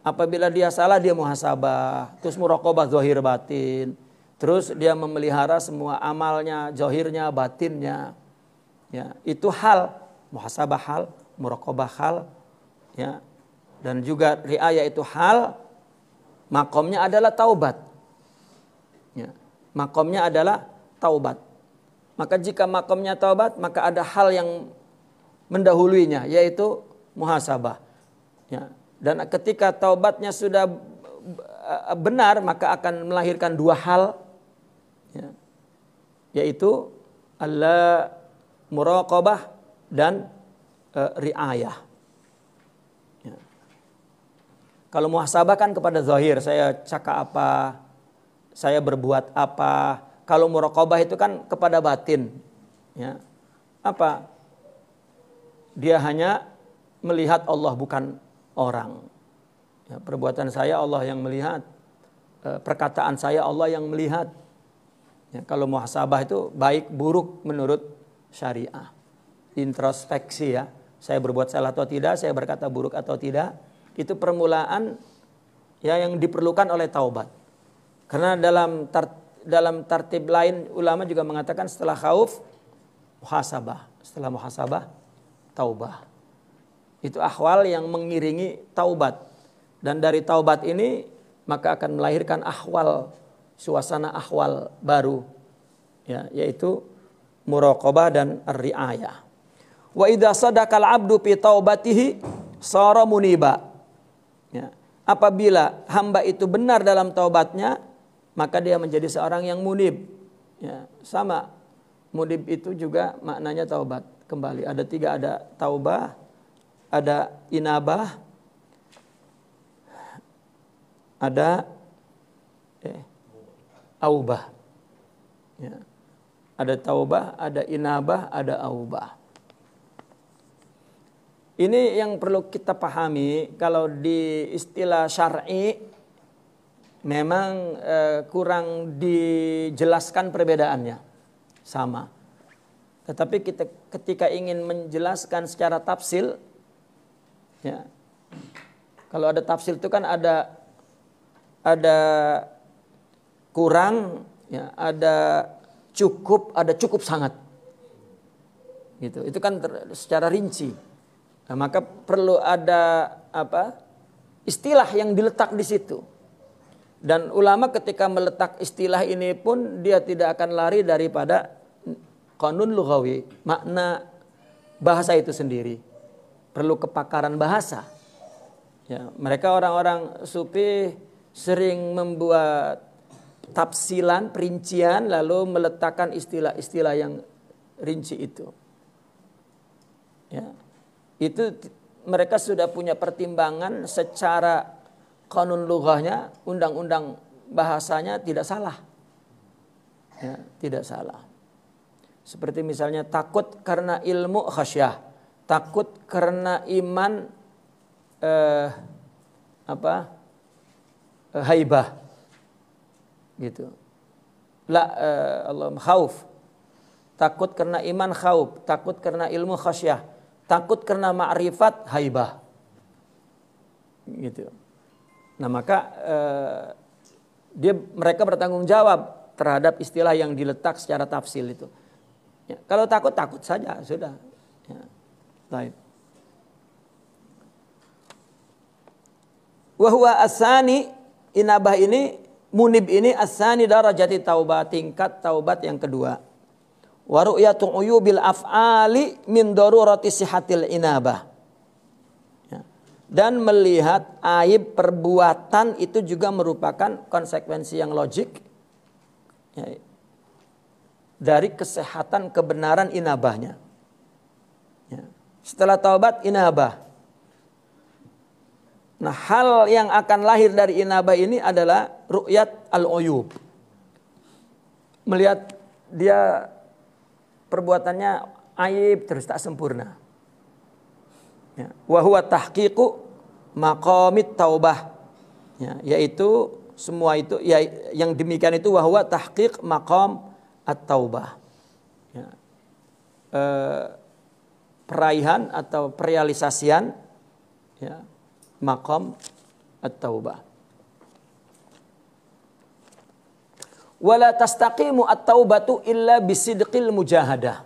Apabila dia salah, dia muhasabah, terus muraqabah zahir batin, terus dia memelihara semua amalnya, zahirnya, batinnya. Ya, itu hal, muhasabah hal, muraqabah hal, ya, dan juga riayah itu hal. Makomnya adalah taubat. Ya, makomnya adalah taubat. Maka jika makomnya taubat, maka ada hal yang mendahuluinya, yaitu muhasabah. Ya, dan ketika taubatnya sudah benar maka akan melahirkan dua hal, ya, yaitu muraqabah dan riayah. Ya. Kalau muhasabah kan kepada zahir, saya cakap apa, saya berbuat apa. Kalau muraqabah itu kan kepada batin. Ya. Apa? Dia hanya melihat Allah, bukan orang. Ya, perbuatan saya Allah yang melihat, perkataan saya Allah yang melihat. Ya, kalau muhasabah itu baik buruk menurut syariah. Introspeksi ya. Saya berbuat salah atau tidak, saya berkata buruk atau tidak. Itu permulaan ya yang diperlukan oleh taubat. Karena dalam tartib lain ulama juga mengatakan setelah khauf muhasabah, setelah muhasabah taubah. Itu ahwal yang mengiringi taubat. Dan dari taubat ini maka akan melahirkan ahwal, suasana ahwal baru, ya, yaitu muraqabah dan ar-riayah. Wa idza sadaqal 'abdu fi taubatihi sara muniba. Ya. Apabila hamba itu benar dalam taubatnya, maka dia menjadi seorang yang munib. Ya, sama. Munib itu juga maknanya taubat kembali. Ada tiga, ada taubah, ada inabah, ada aubah. Ya. Ada taubah, ada inabah, ada aubah. Ini yang perlu kita pahami. Kalau di istilah syar'i memang kurang dijelaskan perbedaannya. Sama. Tetapi kita ketika ingin menjelaskan secara tafsil, ya, kalau ada tafsil itu kan ada kurang, ya, ada cukup sangat. Gitu. Itu kan secara rinci. Nah, maka perlu ada istilah yang diletak di situ. Dan ulama ketika meletak istilah ini pun dia tidak akan lari daripada qanun lughawi, makna bahasa itu sendiri. Perlu kepakaran bahasa. Ya, mereka orang-orang sufi sering membuat tafsilan, perincian, lalu meletakkan istilah-istilah yang rinci itu. Ya. Itu mereka sudah punya pertimbangan secara qanun lughahnya, undang-undang bahasanya tidak salah. Ya, tidak salah. Seperti misalnya takut karena ilmu khasyah, takut karena iman haibah. Gitu. Allah khauf. Takut karena iman khauf, takut karena ilmu khasyah. Takut karena ma'rifat haibah. Gitu. Nah, maka mereka bertanggung jawab terhadap istilah yang diletak secara tafsil itu. Ya, kalau takut saja sudah. Ya. Baik. Wa huwa asani, inabah ini, munib ini asani darajati taubat, tingkat taubat yang kedua. Wa ru'yatu uyubil af'ali min darurati sihatil inabah. Ya. Dan melihat aib perbuatan itu juga merupakan konsekuensi yang logik, ya, dari kesehatan kebenaran inabahnya. Ya. Setelah taubat inabah. Nah, hal yang akan lahir dari inabah ini adalah ru'yat al-uyub. Melihat dia perbuatannya aib terus tak sempurna. Ya. Wa huwa tahqiqu maqamit taubah. Ya, yaitu semua itu ya, yang demikian itu wa huwa tahqiq maqam at-taubah. Ya. Peraihan atau perealisasian, ya, maqam at-taubah. Wala tastaqimu at-taubatu illa bisidqil mujahadah.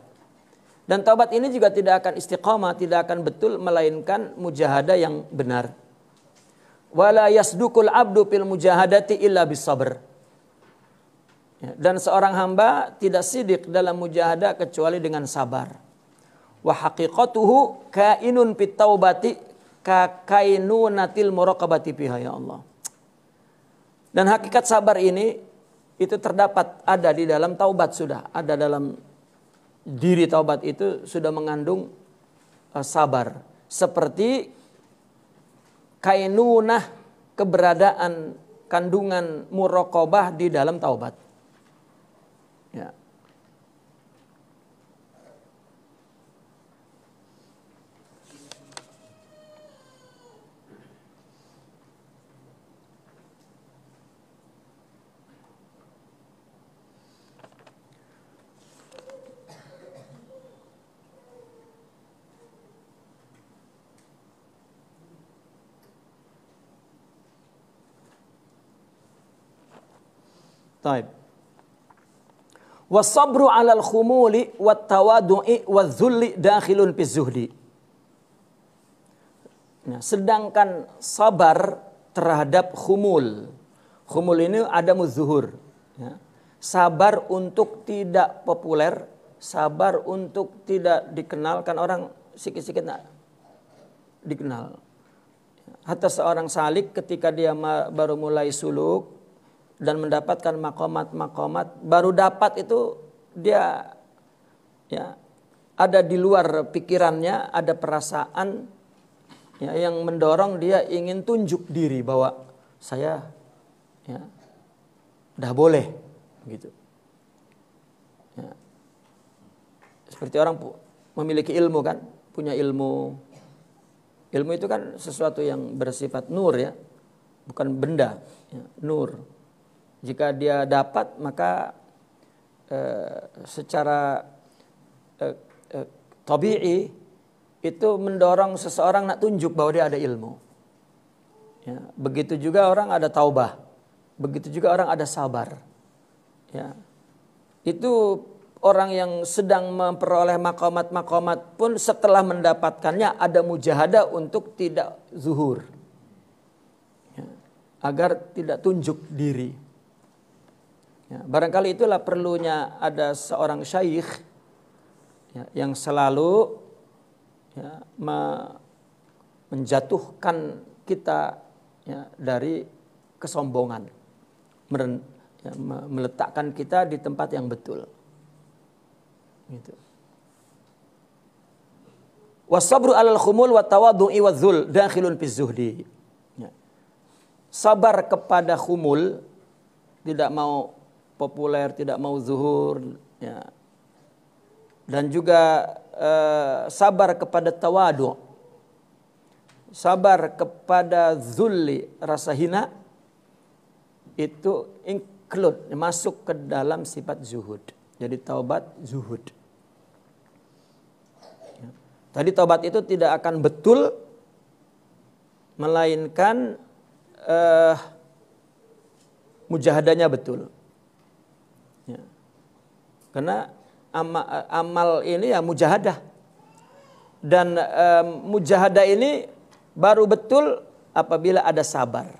Dan taubat ini juga tidak akan istiqamah, tidak akan betul melainkan mujahadah yang benar. Wala yasdukul abdu fil mujahadati illa bisabr. Ya, dan seorang hamba tidak sidik dalam mujahadah kecuali dengan sabar. Wa haqiqatuhu kainun fit taubati ka kainunatil muraqabati fiha, ya Allah. Dan hakikat sabar ini itu terdapat ada di dalam taubat, sudah ada dalam diri taubat, itu sudah mengandung sabar. Seperti kainunah, keberadaan kandungan muraqabah di dalam taubat. Ya. Taib. Wasabru 'alal khumuli wat tawadu'i wadzulli dakhilun fi zuhdi. Nah, sedangkan sabar terhadap khumul. Khumul ini adamu zuhur. Ya. Sabar untuk tidak populer, sabar untuk tidak dikenal, kan orang sikit-sikit dikenal. Hatta seorang salik ketika dia baru mulai suluk dan mendapatkan makomat, baru dapat itu dia ya ada di luar pikirannya, ada perasaan ya, yang mendorong dia ingin tunjuk diri bahwa saya ya dah boleh gitu. Ya. Seperti orang memiliki ilmu kan, punya ilmu. Ilmu itu kan sesuatu yang bersifat nur ya, bukan benda, ya, nur. Jika dia dapat, maka secara tabi'i itu mendorong seseorang nak tunjuk bahwa dia ada ilmu. Ya, begitu juga orang ada taubah, begitu juga orang ada sabar. Ya, itu orang yang sedang memperoleh maqamat pun setelah mendapatkannya ada mujahadah untuk tidak zuhur, ya, agar tidak tunjuk diri. Ya, barangkali itulah perlunya ada seorang syekh ya, yang selalu ya, menjatuhkan kita ya, dari kesombongan, ya, meletakkan kita di tempat yang betul. Gitu. Wasabru 'alal khumul wa tawaddu'i wadzul dakhilun fi zuhdi. Ya. Sabar kepada khumul, tidak mau populer, tidak mau zuhur, ya. Dan juga sabar kepada tawadu, sabar kepada zulli, rasa hina, itu include, masuk ke dalam sifat zuhud. Jadi taubat zuhud. Ya. Tadi taubat itu tidak akan betul melainkan mujahadanya betul. Ya. Karena amal ini ya mujahadah. Dan mujahadah ini baru betul apabila ada sabar.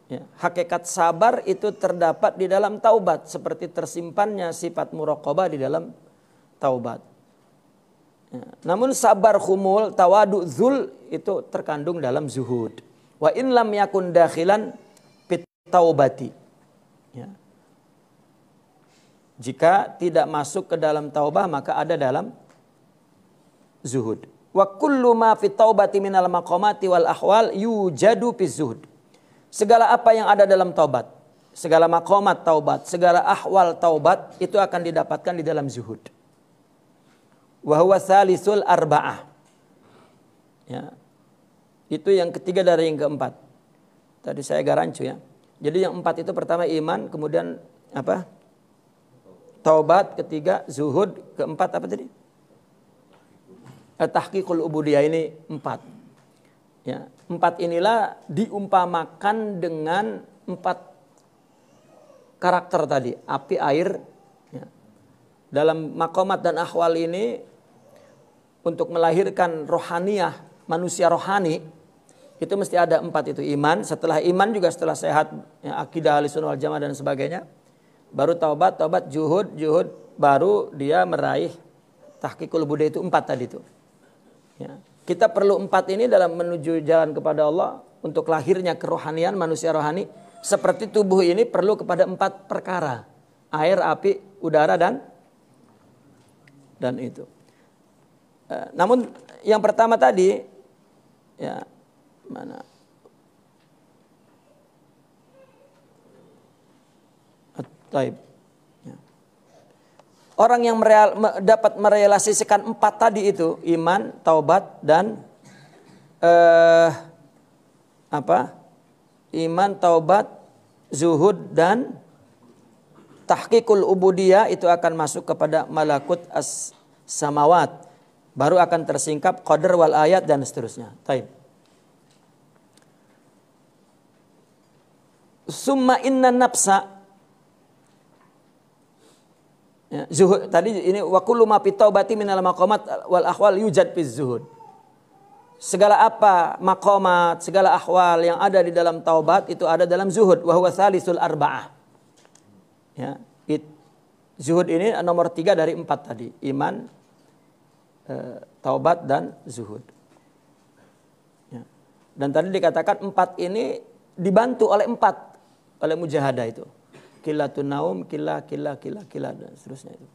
Ya. Hakikat sabar itu terdapat di dalam taubat. Seperti tersimpannya sifat muraqabah di dalam taubat. Ya. Namun sabar khumul, tawadu, zul itu terkandung dalam zuhud. Wa in lam yakun dakhilan fit taubati. Ya. Jika tidak masuk ke dalam taubah maka ada dalam zuhud. Wa kullu ma fi taubati minal maqamati wal ahwal yujadu fi zuhud. Segala apa yang ada dalam taubat, segala maqamat taubat, segala ahwal taubat itu akan didapatkan di dalam zuhud. Wa huwa tsalisul arba'ah. Ya. Itu yang ketiga dari yang keempat. Tadi saya garancu ya. Jadi yang empat itu pertama iman, kemudian apa? Taubat, ketiga zuhud, keempat apa tadi? Tahqiqul ubudiyah, ini empat. Ya, empat inilah diumpamakan dengan empat karakter tadi, api, air. Ya. Dalam maqamat dan ahwal ini untuk melahirkan rohaniyah, manusia rohani, itu mesti ada empat itu. Iman, setelah iman juga setelah sehat, ya, akidah ahlussunnah wal jamaah dan sebagainya. Baru taubat, zuhud, baru dia meraih tahqiqul ubudiyah, itu empat tadi itu. Ya. Kita perlu empat ini dalam menuju jalan kepada Allah. untuk lahirnya kerohanian manusia rohani, seperti tubuh ini perlu kepada 4 perkara. Air, api, udara, dan itu. Namun yang pertama tadi, ya mana? Taib. Ya. Orang yang dapat merealisasikan 4 tadi itu, iman, taubat, dan iman, taubat, zuhud, dan tahqiqul ubudiyah, itu akan masuk kepada malakut as-samawat. Baru akan tersingkap qadar wal ayat dan seterusnya. Taib. Summa inna nafsa, ya, zuhud tadi ini wa kullu ma fi taubati minal maqamat wal ahwal yujad fi zuhud. Segala apa maqamat, segala ahwal yang ada di dalam taubat itu ada dalam zuhud, wa huwa salisul arba'ah. Ya, zuhud ini nomor 3 dari 4 tadi, iman, taubat, dan zuhud. Ya. Dan tadi dikatakan 4 ini dibantu oleh 4 oleh mujahadah itu. Qilatun naum, qillah, dan seterusnya itu.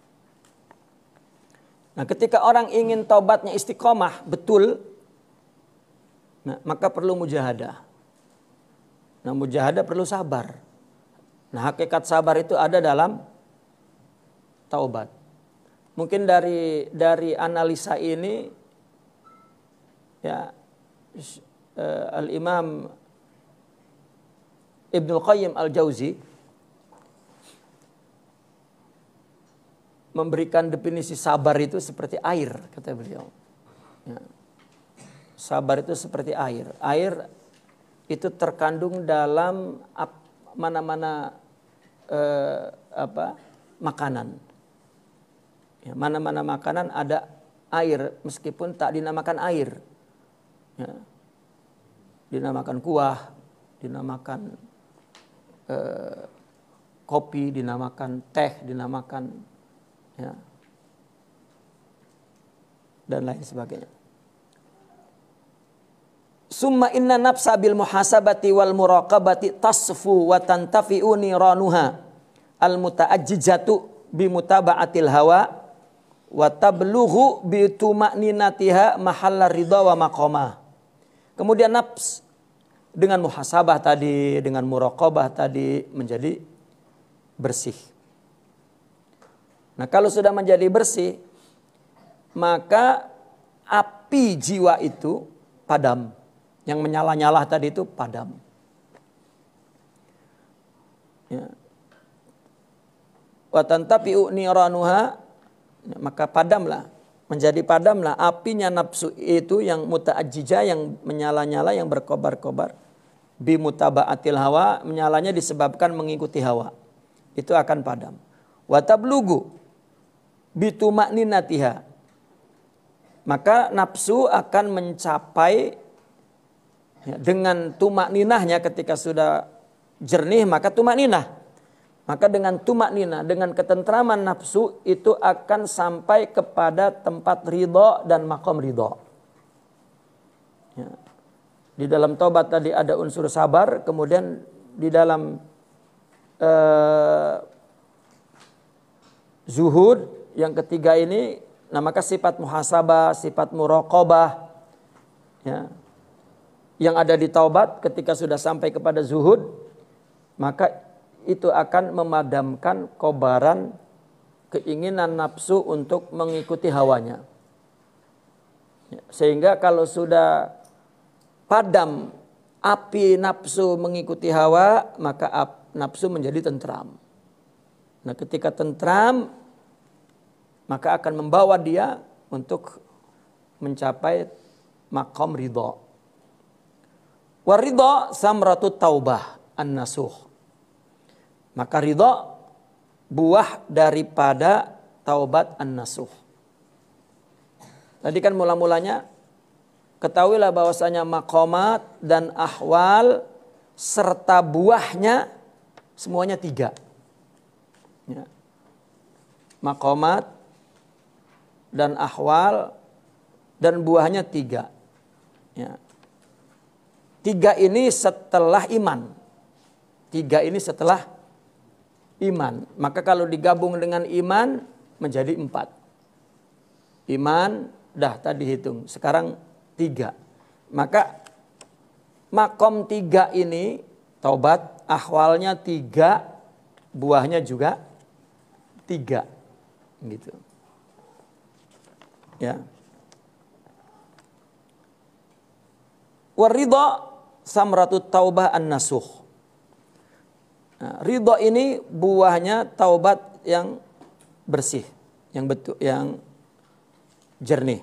Nah, ketika orang ingin taubatnya istiqomah betul, nah, maka perlu mujahadah. Nah, mujahadah perlu sabar. Nah, hakikat sabar itu ada dalam taubat. Mungkin dari analisa ini, ya, Al-Imam Ibnul Qayyim Al-Jauzi memberikan definisi sabar itu seperti air, kata beliau. Ya. Sabar itu seperti air. Air itu terkandung dalam mana-mana makanan. Ya, mana-mana makanan ada air meskipun tak dinamakan air. Ya. Dinamakan kuah, dinamakan kopi, dinamakan teh, dinamakan, ya, dan lain sebagainya. Summa inna nafsa bil muhasabati wal muraqabati tasfu wa tantafi'u niranuha al mutaajjijatu bi mutaba'atil hawa wa tablughu bi tuma'ninatiha mahalla ridha wa maqamah. Kemudian nafs dengan muhasabah tadi, dengan muraqabah tadi menjadi bersih. Nah, kalau sudah menjadi bersih, maka api jiwa itu padam. Yang menyala-nyala tadi itu padam. Ya. Wa tantafi'u niranuha, maka padamlah, menjadi padamlah apinya nafsu itu yang muta'ajjijah, yang menyala-nyala, yang berkobar-kobar. Bi mutaba'atil hawa, menyalanya disebabkan mengikuti hawa. Itu akan padam. Wa tablugu bituma'ninatiha, maka nafsu akan mencapai, ya, dengan tumakninahnya. Ketika sudah jernih maka tumakninah, maka dengan tumakninah, dengan ketentraman nafsu itu akan sampai kepada tempat ridha dan maqam ridha. Ya. Di dalam taubat tadi ada unsur sabar, kemudian di dalam zuhud yang ketiga ini, nah maka sifat muhasabah, sifat muraqabah, ya, yang ada di taubat ketika sudah sampai kepada zuhud, maka itu akan memadamkan kobaran keinginan nafsu untuk mengikuti hawanya. Ya, sehingga kalau sudah padam api nafsu mengikuti hawa, maka nafsu menjadi tentram. Nah, ketika tentram, maka akan membawa dia untuk mencapai maqam ridha. Wa ridha samratut taubah an-nasuh. Maka ridha buah daripada taubat an-nasuh. Tadi kan mula-mulanya ketahuilah bahwasanya maqamat dan ahwal serta buahnya semuanya 3. Ya. Maqamat dan ahwal dan buahnya 3. Ya. 3 ini setelah iman. 3 ini setelah iman. Maka kalau digabung dengan iman menjadi 4. Iman dah tadi hitung. Sekarang 3. Maka makom 3 ini taubat, ahwalnya 3, buahnya juga 3. Gitu. Ya. Waridha samratut taubah an-nasuh. Nah, ridha ini buahnya taubat yang bersih, yang betul, yang jernih.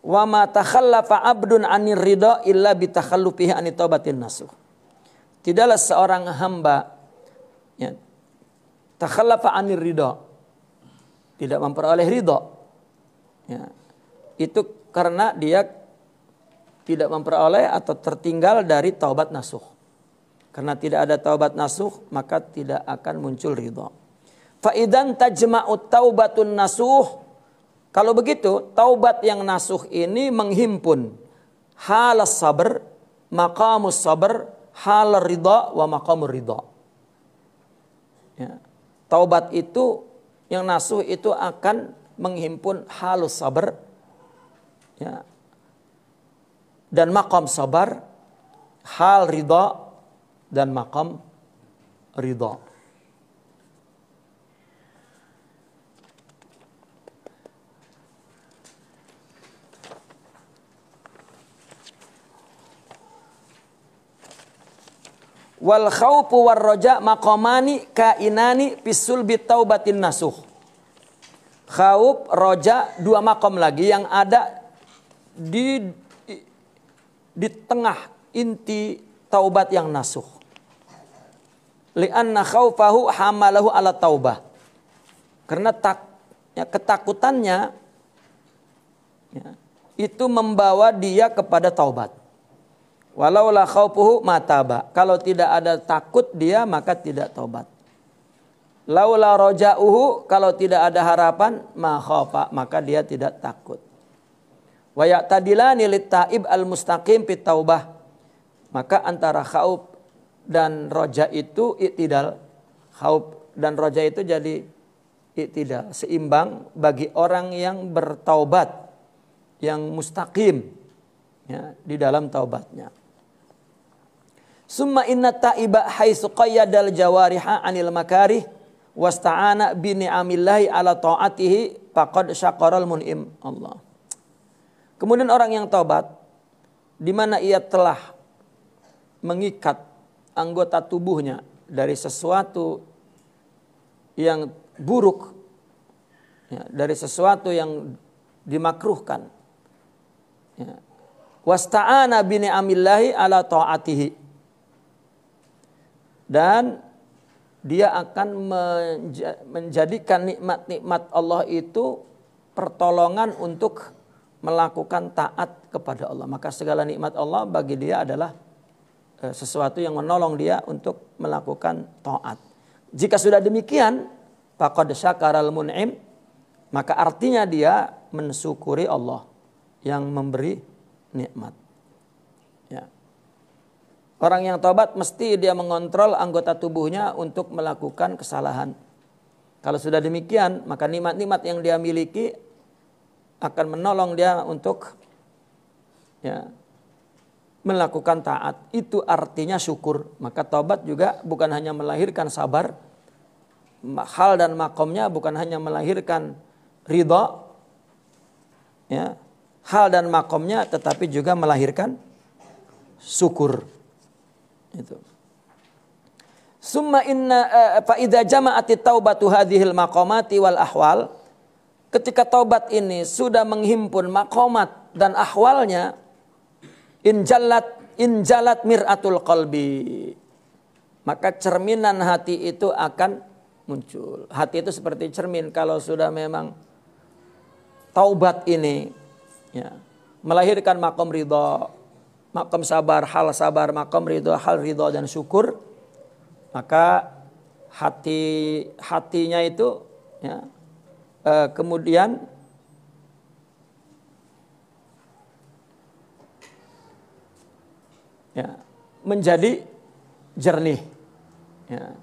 Wa ma takhallafa 'abdun 'anir ridha illa bi takhallufihi 'anit taubatin nasuh. Tidaklah seorang hamba ya, takhallafa 'anir ridha, tidak memperoleh ridha. Ya, itu karena dia tidak memperoleh atau tertinggal dari taubat nasuh. Karena tidak ada taubat nasuh, maka tidak akan muncul ridha. Fa idzan tajma'ut taubatun nasuh. Kalau begitu, taubat yang nasuh ini menghimpun halas sabr, maqamus sabr, hal ridha wa maqamur ridha. Ya. Taubat itu yang nasuh itu akan menghimpun halus sabr, ya, dan maqam sabar, hal ridha dan maqam ridha. Wal khaufu war raja maqamani kainani fisul bitaubatin nasuh. Khauf, roja, 2 maqam lagi yang ada di tengah inti taubat yang nasuh. Li'anna khaufahu hamalahu ala taubah. Karena ketakutannya ya, itu membawa dia kepada taubat. Walau la khaufuhu mataba. Kalau tidak ada takut dia maka tidak taubat. Laula roja'uhu, kalau tidak ada harapan ma khaufa, maka dia tidak takut. Wa ya'tadilani lit-taib al-mustaqim fit taubah. Maka antara khauf dan roja itu i'tidal. Khauf dan roja itu jadi i'tidal, seimbang bagi orang yang bertaubat, yang mustaqim ya, di dalam taubatnya. Summa inna ta'iba haitsu qayyadal jawariha 'anil makarih wasta'ana bi ni'amillahi 'ala ta'atihi faqad syaqaral mun'im. Allah. Kemudian orang yang taubat di mana ia telah mengikat anggota tubuhnya dari sesuatu yang buruk, ya, dari sesuatu yang dimakruhkan. Ya. Wasta'ana bi ni'amillahi 'ala ta'atihi. Dan dia akan menjadikan nikmat-nikmat Allah itu pertolongan untuk melakukan taat kepada Allah. Maka segala nikmat Allah bagi dia adalah sesuatu yang menolong dia untuk melakukan taat. Jika sudah demikian, faqad syakaral mun'im, maka artinya dia mensyukuri Allah yang memberi nikmat. Ya. Orang yang taubat mesti dia mengontrol anggota tubuhnya untuk melakukan kesalahan. Kalau sudah demikian, maka nikmat-nikmat yang dia miliki akan menolong dia untuk ya, melakukan taat. Itu artinya syukur. Maka taubat juga bukan hanya melahirkan sabar, hal dan makomnya bukan hanya melahirkan ridha, ya, hal dan makomnya tetapi juga melahirkan syukur. Itu. Summa inna fa idza jama'ati taubatu hadhil maqamati wal ahwal. Ketika taubat ini sudah menghimpun maqamat dan ahwalnya, injalat mir'atul qalbi. Maka cerminan hati itu akan muncul. Hati itu seperti cermin. Kalau sudah memang taubat ini ya, melahirkan maqam ridha, maqam sabar, maqam ridha, hal ridha dan syukur, maka hatinya itu ya, kemudian ya, menjadi jernih. Ya.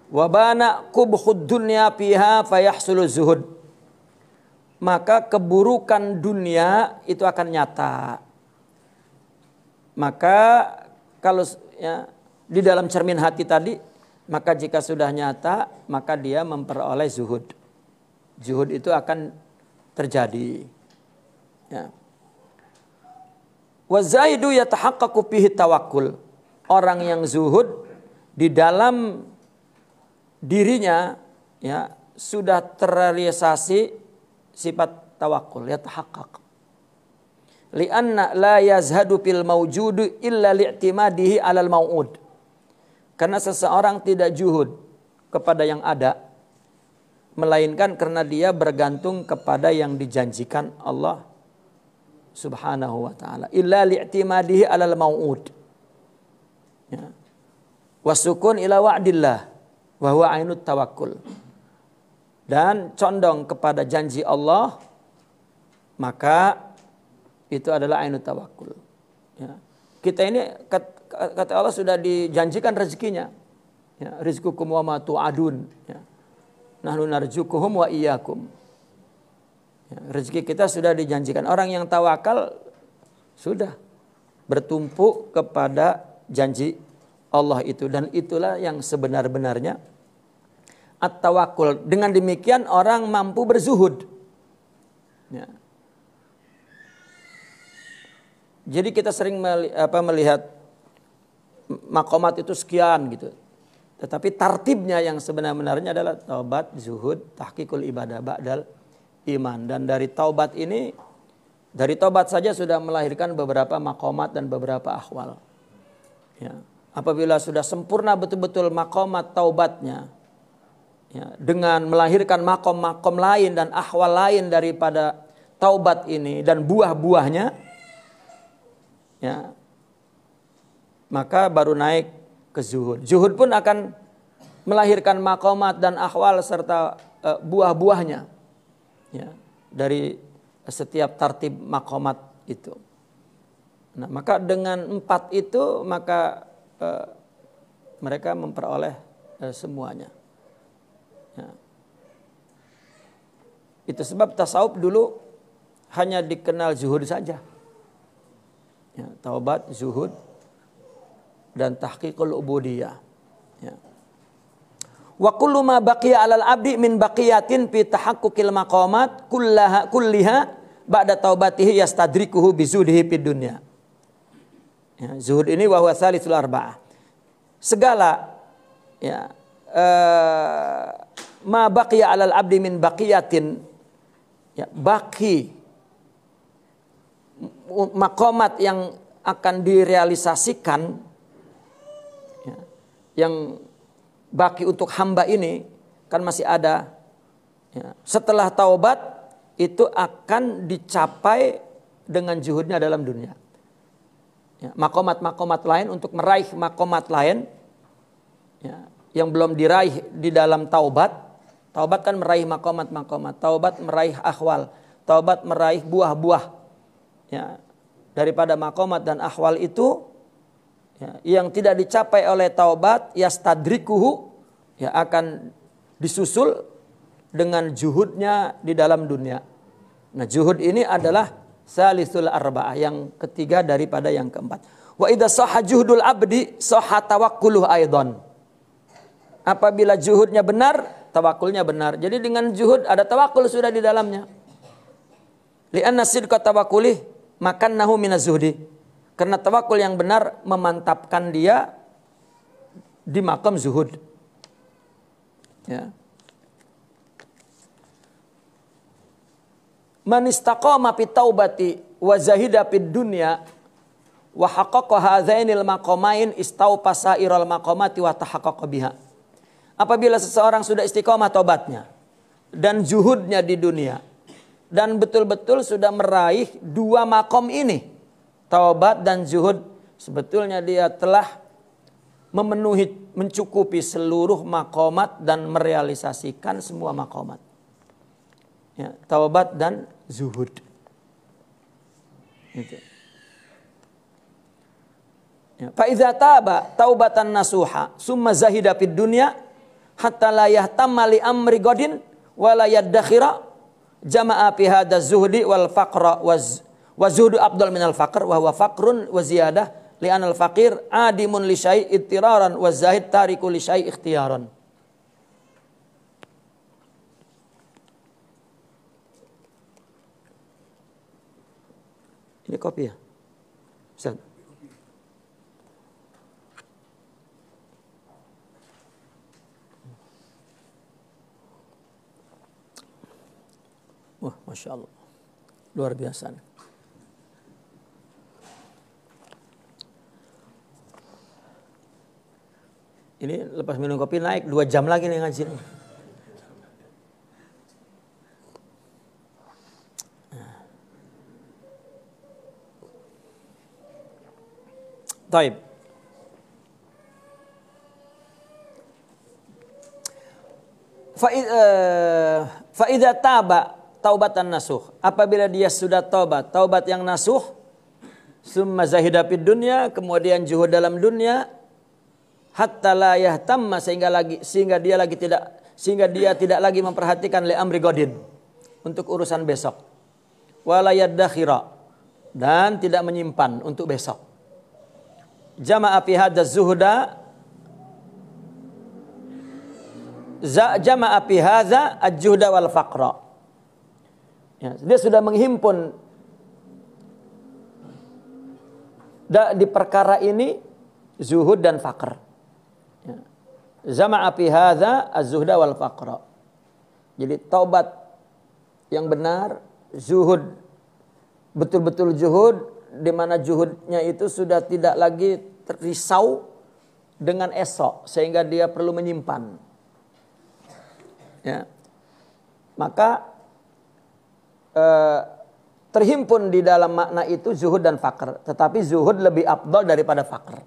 Wabana kubhud dunya fiha fayahsulu zuhud. Maka keburukan dunia itu akan nyata. Maka kalau ya, di dalam cermin hati tadi, maka jika sudah nyata, maka dia memperoleh zuhud. Zuhud itu akan terjadi. Ya. Wa zaidu yatahaqqaqu fihi tawakkul. Orang yang zuhud di dalam dirinya ya sudah terrealisasi sifat tawakul, yatahaqqaq. Lianna la yazhadu fil mawjudu illa li'timadihi 'alal mau'ud. Karena seseorang tidak juhud kepada yang ada, melainkan karena dia bergantung kepada yang dijanjikan Allah Subhanahu wa ta'ala. Illa li'timadihi 'alal mau'ud. Ya. Wasukun ila wa'dillah wa huwa ainut tawakkul. Dan condong kepada janji Allah, maka itu adalah ainut tawakkul. Ya. Kita ini kata Allah sudah dijanjikan rezekinya. Ya, rizqukum wa ma tu'adun. Ya. Nahnu narzuquhum wa iyyakum. Ya, rezeki kita sudah dijanjikan. Orang yang tawakal sudah bertumpu kepada janji Allah itu, dan itulah yang sebenar-benarnya at-tawakkul. Dengan demikian orang mampu berzuhud. Ya. Jadi kita sering melihat makomat itu sekian gitu. Tetapi tartibnya yang sebenar-benarnya adalah taubat, zuhud, tahqiqul ibadah ba'dal iman. Dan dari taubat ini, dari taubat saja sudah melahirkan beberapa makomat dan beberapa ahwal. Ya. Apabila sudah sempurna betul-betul makomat taubatnya, ya, dengan melahirkan makom-makom lain dan ahwal lain daripada taubat ini dan buah-buahnya, ya, maka baru naik ke zuhud. Zuhud pun akan melahirkan makomat dan ahwal serta buah-buahnya, ya, dari setiap tartib makomat itu. Nah, maka dengan 4 itu maka mereka memperoleh semuanya. Ya. Itu sebab tasawuf dulu hanya dikenal zuhud saja. Ya, taubat, zuhud, dan tahqiqul ubudiyah. Ya. Wa kullu ma baqiya 'alal abdi min baqiyatin fi tahaqquqil maqamat kulliha ba'da taubatihi yastadrikuhu bi zuhdihi fid dunya. Ya, zuhud ini wa huwa salisul arba'ah. Segala ya ma baqiya 'alal abdi min baqiyatin, ya, baki maqamat yang akan direalisasikan, ya, yang baki untuk hamba ini kan masih ada, ya. Setelah taubat itu akan dicapai dengan zuhudnya dalam dunia. Ya, makomat-makomat lain untuk meraih makomat lain, ya, yang belum diraih di dalam taubat. Taubat kan meraih makomat-makomat, taubat meraih ahwal, taubat meraih buah-buah, ya, daripada makomat dan ahwal itu, ya, yang tidak dicapai oleh taubat, yastadrikuhu, ya, akan disusul dengan juhudnya di dalam dunia. Nah, juhud ini adalah salisul arba'ah, yang ketiga daripada yang keempat. Wa idza sahha juhdul abdi sahha tawakkuluh aidan. Apabila juhudnya benar, tawakulnya benar. Jadi dengan juhud ada tawakul sudah di dalamnya. Li'anna sidqa tawakkulih makannahu minaz zuhdi. Karena tawakul yang benar memantapkan dia di makam zuhud. Ya. Man istaqama fi taubati wa zahida fid dunya wa haqqaqa hadzainil maqamain istawfasa iral maqamati wa tahaqqaqa biha. Apabila seseorang sudah istiqomah taubatnya dan zuhudnya di dunia dan betul-betul sudah meraih 2 makom ini, taubat dan zuhud, sebetulnya dia telah memenuhi, mencukupi seluruh makomat dan merealisasikan semua makomat. Ya, taubat dan zuhud. Gitu. Ya, fa idza taba taubatan nasuha summa zahida fid dunya hatta la yahtamma li amri godin wa la yaddakhira jama'a fi hadza zuhdi wal faqra wa zuhdu afdal minal faqr wa huwa faqrun wa ziyadah li anal faqir adimun li syai' ittiraran wa zahid tariku li syai' ikhtiyaran. Ini kopi ya? Ustaz. Wah, Masya Allah. Luar biasa. Ini lepas minum kopi naik 2 jam lagi nih ngaji. Taib. Fa'idha taba taubatan nasuh. Apabila dia sudah taubat yang nasuh, summa zahida fid dunya, kemudian zuhud dalam dunia, hatta la yahtamma sehingga dia tidak lagi memperhatikan li amri godin untuk urusan besok. Wala yaddakhira dan tidak menyimpan untuk besok. Jama'a fi hadza zuhda jama'a fi hadza al-juhda wal faqra. Ya, dia sudah menghimpun di perkara ini zuhud dan faqr. Ya. Jama'a fi hadza az-zuhda wal faqra. Jadi taubat yang benar, zuhud betul-betul zuhud, di mana zuhudnya itu sudah tidak lagi terrisau dengan esok sehingga dia perlu menyimpan. Ya. Maka terhimpun di dalam makna itu zuhud dan faqr, tetapi zuhud lebih afdal daripada faqr.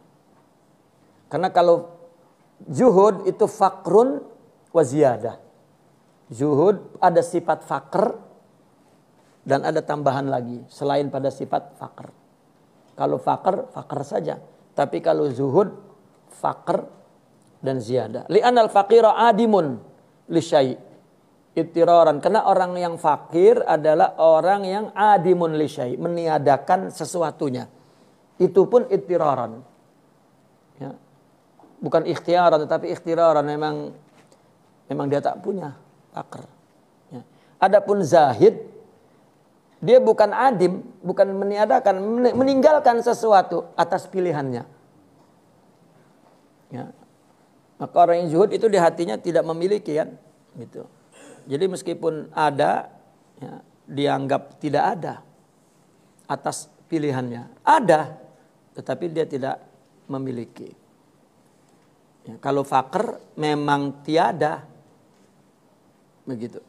Karena kalau zuhud itu faqrun wa ziyadah. Zuhud ada sifat faqr dan ada tambahan lagi selain pada sifat faqr. Kalau faqr saja. Tapi kalau zuhud, faqr dan ziyadah. Li'anal faqira adimun li syai' ittiraran. Karena orang yang fakir adalah orang yang adimun li syai', meniadakan sesuatunya. Itu pun ittiraran. Ya. Bukan ikhtiaran tetapi ikhtiraran, memang dia tak punya faqr. Ya. Adapun zahid, dia bukan adim, bukan meniadakan, meninggalkan sesuatu atas pilihannya. Ya. Maka orang yang zuhud itu di hatinya tidak memiliki kan, gitu. Jadi meskipun ada, ya, dianggap tidak ada atas pilihannya. Ada, tetapi dia tidak memiliki. Ya, kalau faqr memang tiada, begitu.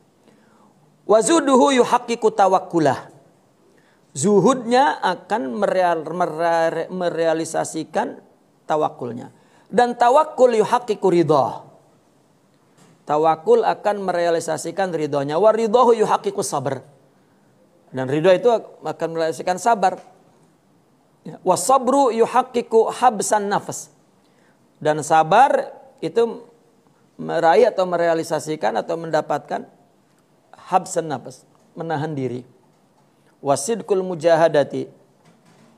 Wazuduhu yuhaqqiqu tawakkulah. Zuhudnya akan merealisasikan tawakulnya. Dan tawakul yuhaqqiqu ridha. Tawakul akan merealisasikan ridhonya. Wa ridhahu yuhaqqiqu sabr. Dan ridha itu akan merealisasikan sabar. Wa sabru yuhaqqiqu habsan nafas. Dan sabar itu meraih atau merealisasikan atau mendapatkan habsan nafas, menahan diri. Wasidqul mujahadati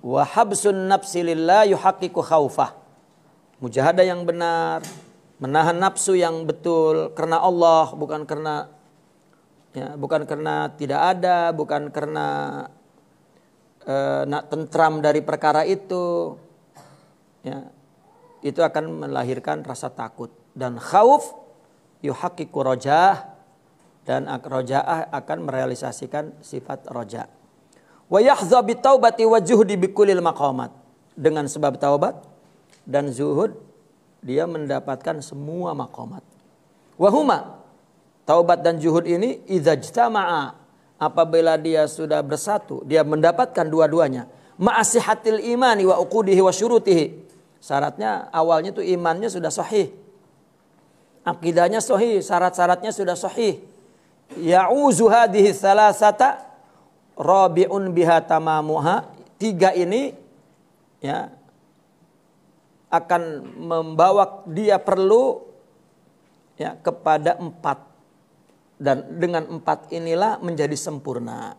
wa habsun nafsi lillah yuhaqqiqu khaufah. Mujahadah yang benar, menahan nafsu yang betul karena Allah, bukan karena tidak ada, bukan karena nak tentram dari perkara itu. Ya, itu akan melahirkan rasa takut. Dan khauf yuhaqqiqu rajah, dan roja'ah akan merealisasikan sifat roja. Wa yahdha bitaubati wa juhdi bikulil maqamat. Dengan sebab taubat dan zuhud dia mendapatkan semua maqamat. Wa huma, taubat dan zuhud ini idza ijtama'a, apabila dia sudah bersatu, dia mendapatkan dua-duanya. Ma'asihatil imani wa uqudihi wa syurutihi. Syaratnya awalnya itu imannya sudah sahih. Akidahnya sahih, syarat-syaratnya sudah sahih. Ya'uzu hadhihi salasata rabi'un biha tamamuha. 3 ini, ya, akan membawa dia perlu ya kepada 4, dan dengan 4 inilah menjadi sempurna.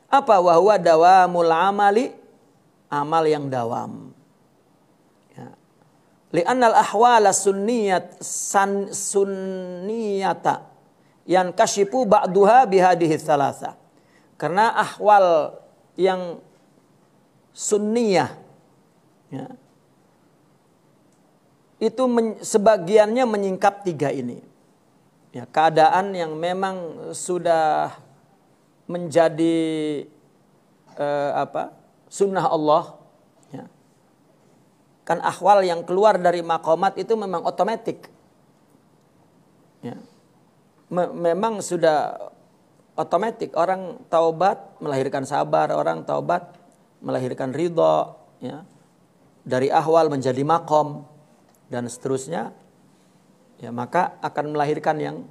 Apa? Wa huwa dawamul amali, amal yang dawam. Ya. Li'annal ahwala sunniyata yankashifu ba'duha bihadihi thalatha. Karena ahwal yang sunniyah ya, itu sebagiannya menyingkap 3 ini. Ya, keadaan yang memang sudah menjadi sunnah Allah. Ya. Kan ahwal yang keluar dari maqamat itu memang otomatis. Ya. Memang sudah otomatis. Orang taubat melahirkan sabar, orang taubat melahirkan ridha. Ya. Dari ahwal menjadi maqam dan seterusnya, ya maka akan melahirkan yang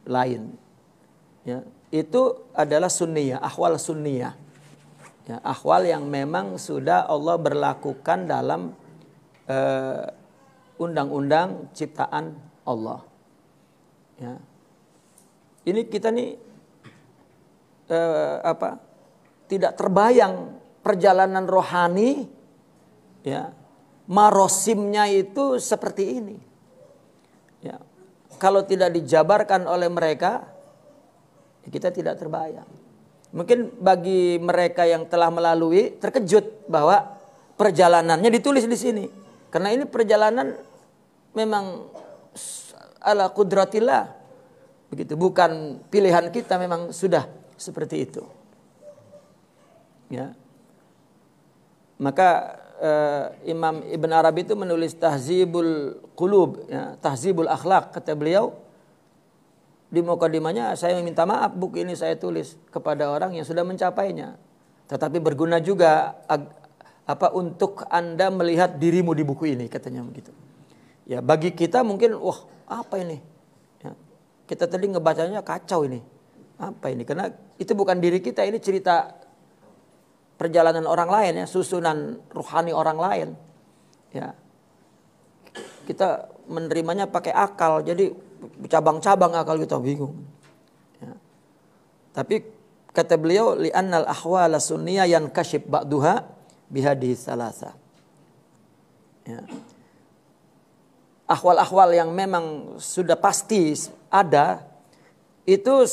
lain. Ya, itu adalah sunniyah, ahwal sunniyah. Ya, ahwal yang memang sudah Allah berlakukan dalam undang-undang ciptaan Allah. Ya. Ini kita nih tidak terbayang perjalanan rohani, ya. Marosimnya itu seperti ini. Ya. Kalau tidak dijabarkan oleh mereka, kita tidak terbayang. Mungkin bagi mereka yang telah melalui terkejut bahwa perjalanannya ditulis di sini. Karena ini perjalanan memang ala qudratillah. Begitu, bukan pilihan kita, memang sudah seperti itu. Ya. Maka Imam Ibn Arabi itu menulis Tahzibul Qulub, ya, Tahzibul Akhlaq, kata beliau di mukadimahnya, saya meminta maaf buku ini saya tulis kepada orang yang sudah mencapainya, tetapi berguna juga untuk Anda melihat dirimu di buku ini, katanya begitu. Ya, bagi kita mungkin wah apa ini? Ya, kita tadi ngebacanya kacau ini. Apa ini? Karena itu bukan diri kita, ini cerita perjalanan orang lain, ya, susunan ruhani orang lain. Ya. Kita menerimanya pakai akal, jadi cabang-cabang akal kita bingung. Ya. Tapi kata beliau li'annal ahwala sunniyah yankashif ba'duha bihadhihi thalatha. Ya. Ahwal-ahwal yang memang sudah pasti ada itu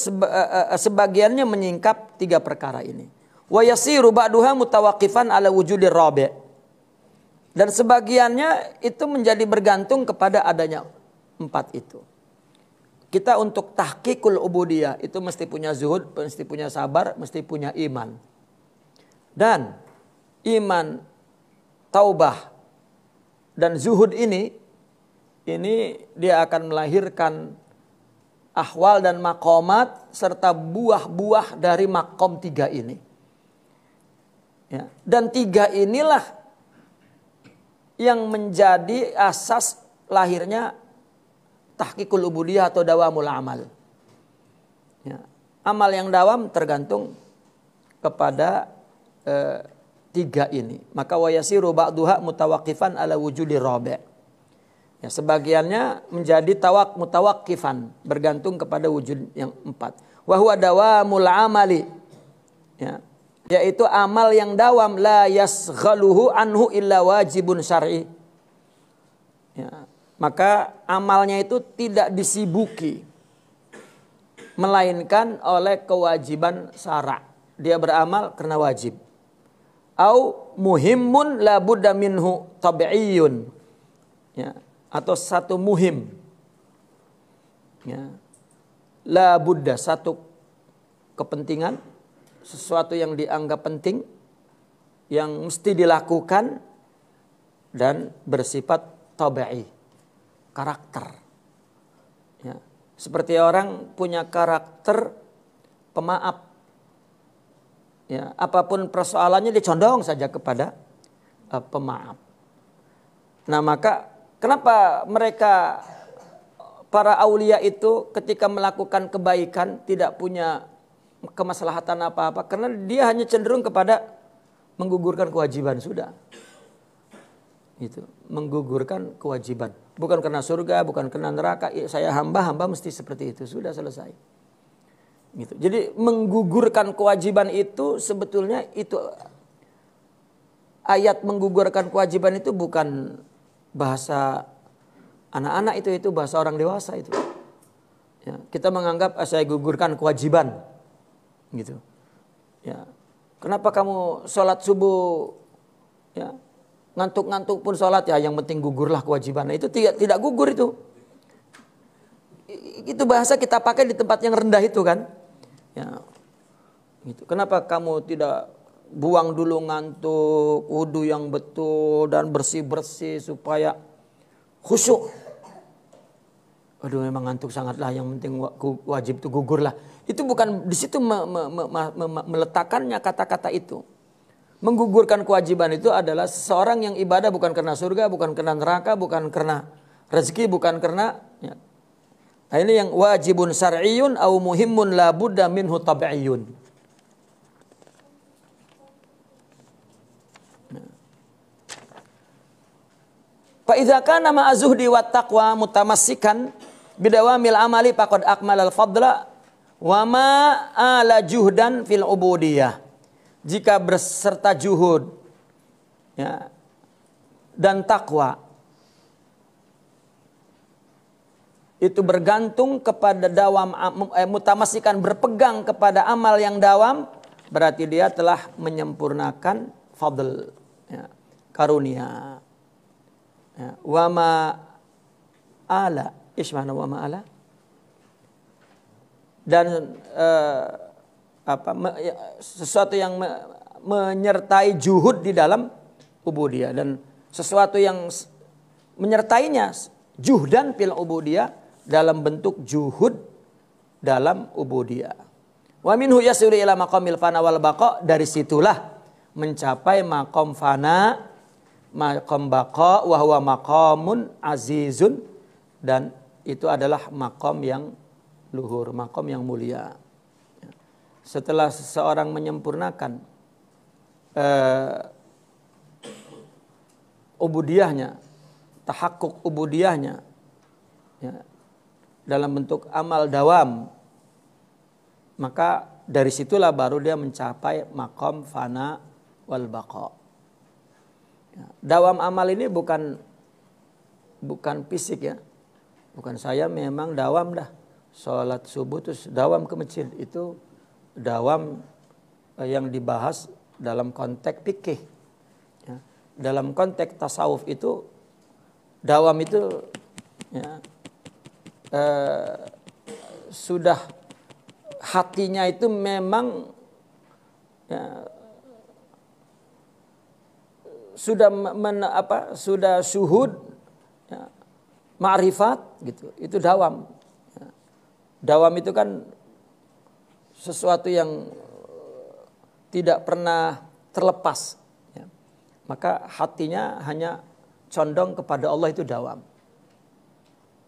sebagiannya menyingkap 3 perkara ini. Wa yasiru ba'duha mutawaqqifan ala wujudir rabi'. Dan sebagiannya itu menjadi bergantung kepada adanya 4 itu. Kita untuk tahqiqul ubudiyah itu mesti punya zuhud, mesti punya sabar, mesti punya iman. Dan iman, taubah dan zuhud ini dia akan melahirkan ahwal dan maqamat serta buah-buah dari maqam 3 ini. Ya. Dan 3 inilah yang menjadi asas lahirnya tahqiqul ubudiyah atau dawamul amal. Ya. Amal yang dawam tergantung kepada 3 ini. Maka wa yasiru ba'duha mutawaqqifan ala wujudi rabi'. Ya, sebagiannya menjadi mutawaqqifan, bergantung kepada wujud yang 4. Wa huwa dawamul amali. Ya. Yaitu amal yang dawam, la yasghaluhu anhu illa wajibun syar'i. Ya, maka amalnya itu tidak disibuki, melainkan oleh kewajiban syara'. Dia beramal karena wajib. Au muhimmun la budda minhu tabi'iyun. Ya, atau satu muhim. Ya. La budda, satu kepentingan, sesuatu yang dianggap penting, yang mesti dilakukan dan bersifat tabi'i, karakter. Ya. Seperti orang punya karakter pemaaf. Ya, apapun persoalannya dicondong saja kepada pemaaf. Nah, maka kenapa mereka para aulia itu ketika melakukan kebaikan tidak punya kemaslahatan apa-apa, karena dia hanya cenderung kepada menggugurkan kewajiban sudah. Itu menggugurkan kewajiban. Bukan karena surga, bukan karena neraka. Saya hamba mesti seperti itu. Sudah selesai. Gitu. Jadi menggugurkan kewajiban itu sebetulnya itu ayat menggugurkan kewajiban itu bukan bahasa anak-anak, itu bahasa orang dewasa itu. Ya, kita menganggap saya gugurkan kewajiban. Gitu. Ya. Kenapa kamu sholat subuh? Ya. Ngantuk-ngantuk pun sholat, ya yang penting gugurlah kewajiban. Nah, itu tidak gugur itu. Itu bahasa kita pakai di tempat yang rendah itu kan. Ya, gitu. Kenapa kamu tidak buang dulu ngantuk, wudu yang betul dan bersih-bersih supaya khusyuk. Aduh memang ngantuk sangatlah, yang penting wajib itu gugurlah. Itu bukan di situ meletakkannya kata-kata itu. Menggugurkan kewajiban itu adalah seseorang yang ibadah bukan karena surga, bukan karena neraka, bukan karena rezeki, bukan karena ya. Nah, ini yang wajibun syar'iyyun au muhimmun la budda minhu tab'iyyun. Fa idza kana ma'a zuhdi wat taqwa mutamassikan bidawamil amali faqad akmalal fadla wa ma ala juhdan fil ubudiyah. Jika berserta juhud ya, dan takwa itu bergantung kepada dawam, mutamasikan berpegang kepada amal yang dawam, berarti dia telah menyempurnakan fadl ya, karunia ya. Wa ma ala ismana wa ma ala dan sesuatu yang menyertai juhud di dalam ubudiyah, dan sesuatu yang menyertainya juhdan fil ubudiyah dalam bentuk juhud dalam ubudiyah. Wa minhu yasiru ila maqamil fana wal baqa, dari situlah mencapai maqam fana, maqam baqa, wa huwa maqamun azizun, dan itu adalah maqam yang luhur, maqam yang mulia. Setelah seseorang menyempurnakan ubudiyahnya, tahakkuk ubudiyahnya ya, dalam bentuk amal dawam, maka dari situlah baru dia mencapai maqam fana wal baqa. Ya, dawam amal ini bukan fisik ya, bukan saya memang dawam dah sholat subuh terus dawam ke masjid, itu dawam yang dibahas dalam konteks fikih. Ya. Dalam konteks tasawuf itu dawam itu ya, sudah hatinya itu memang ya, sudah syuhud ya, ma'rifat gitu. Itu dawam. Ya. Dawam itu kan sesuatu yang tidak pernah terlepas ya. Maka hatinya hanya condong kepada Allah, itu dawam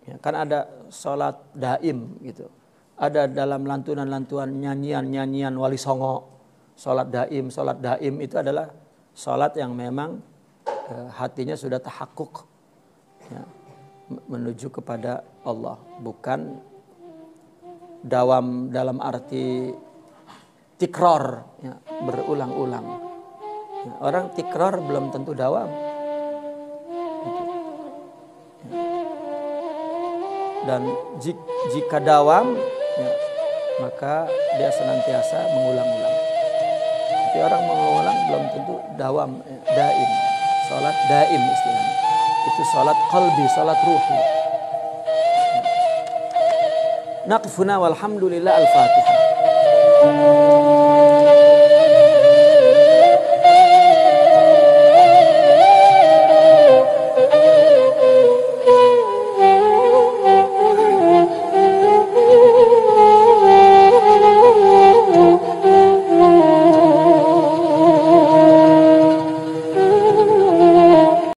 ya. Kan ada sholat daim gitu, ada dalam lantunan-lantunan nyanyian wali songo, sholat daim itu adalah sholat yang memang hatinya sudah tahakkuk ya, menuju kepada Allah, bukan dawam dalam arti tikror ya, berulang-ulang ya, orang tikror belum tentu dawam gitu. Ya. Dan jika dawam ya, maka dia senantiasa mengulang-ulang. Tapi orang mengulang belum tentu dawam ya, daim. Salat daim istilahnya, itu salat qalbi, salat ruhi. Naqfuna walhamdulillah, al-Fatihah.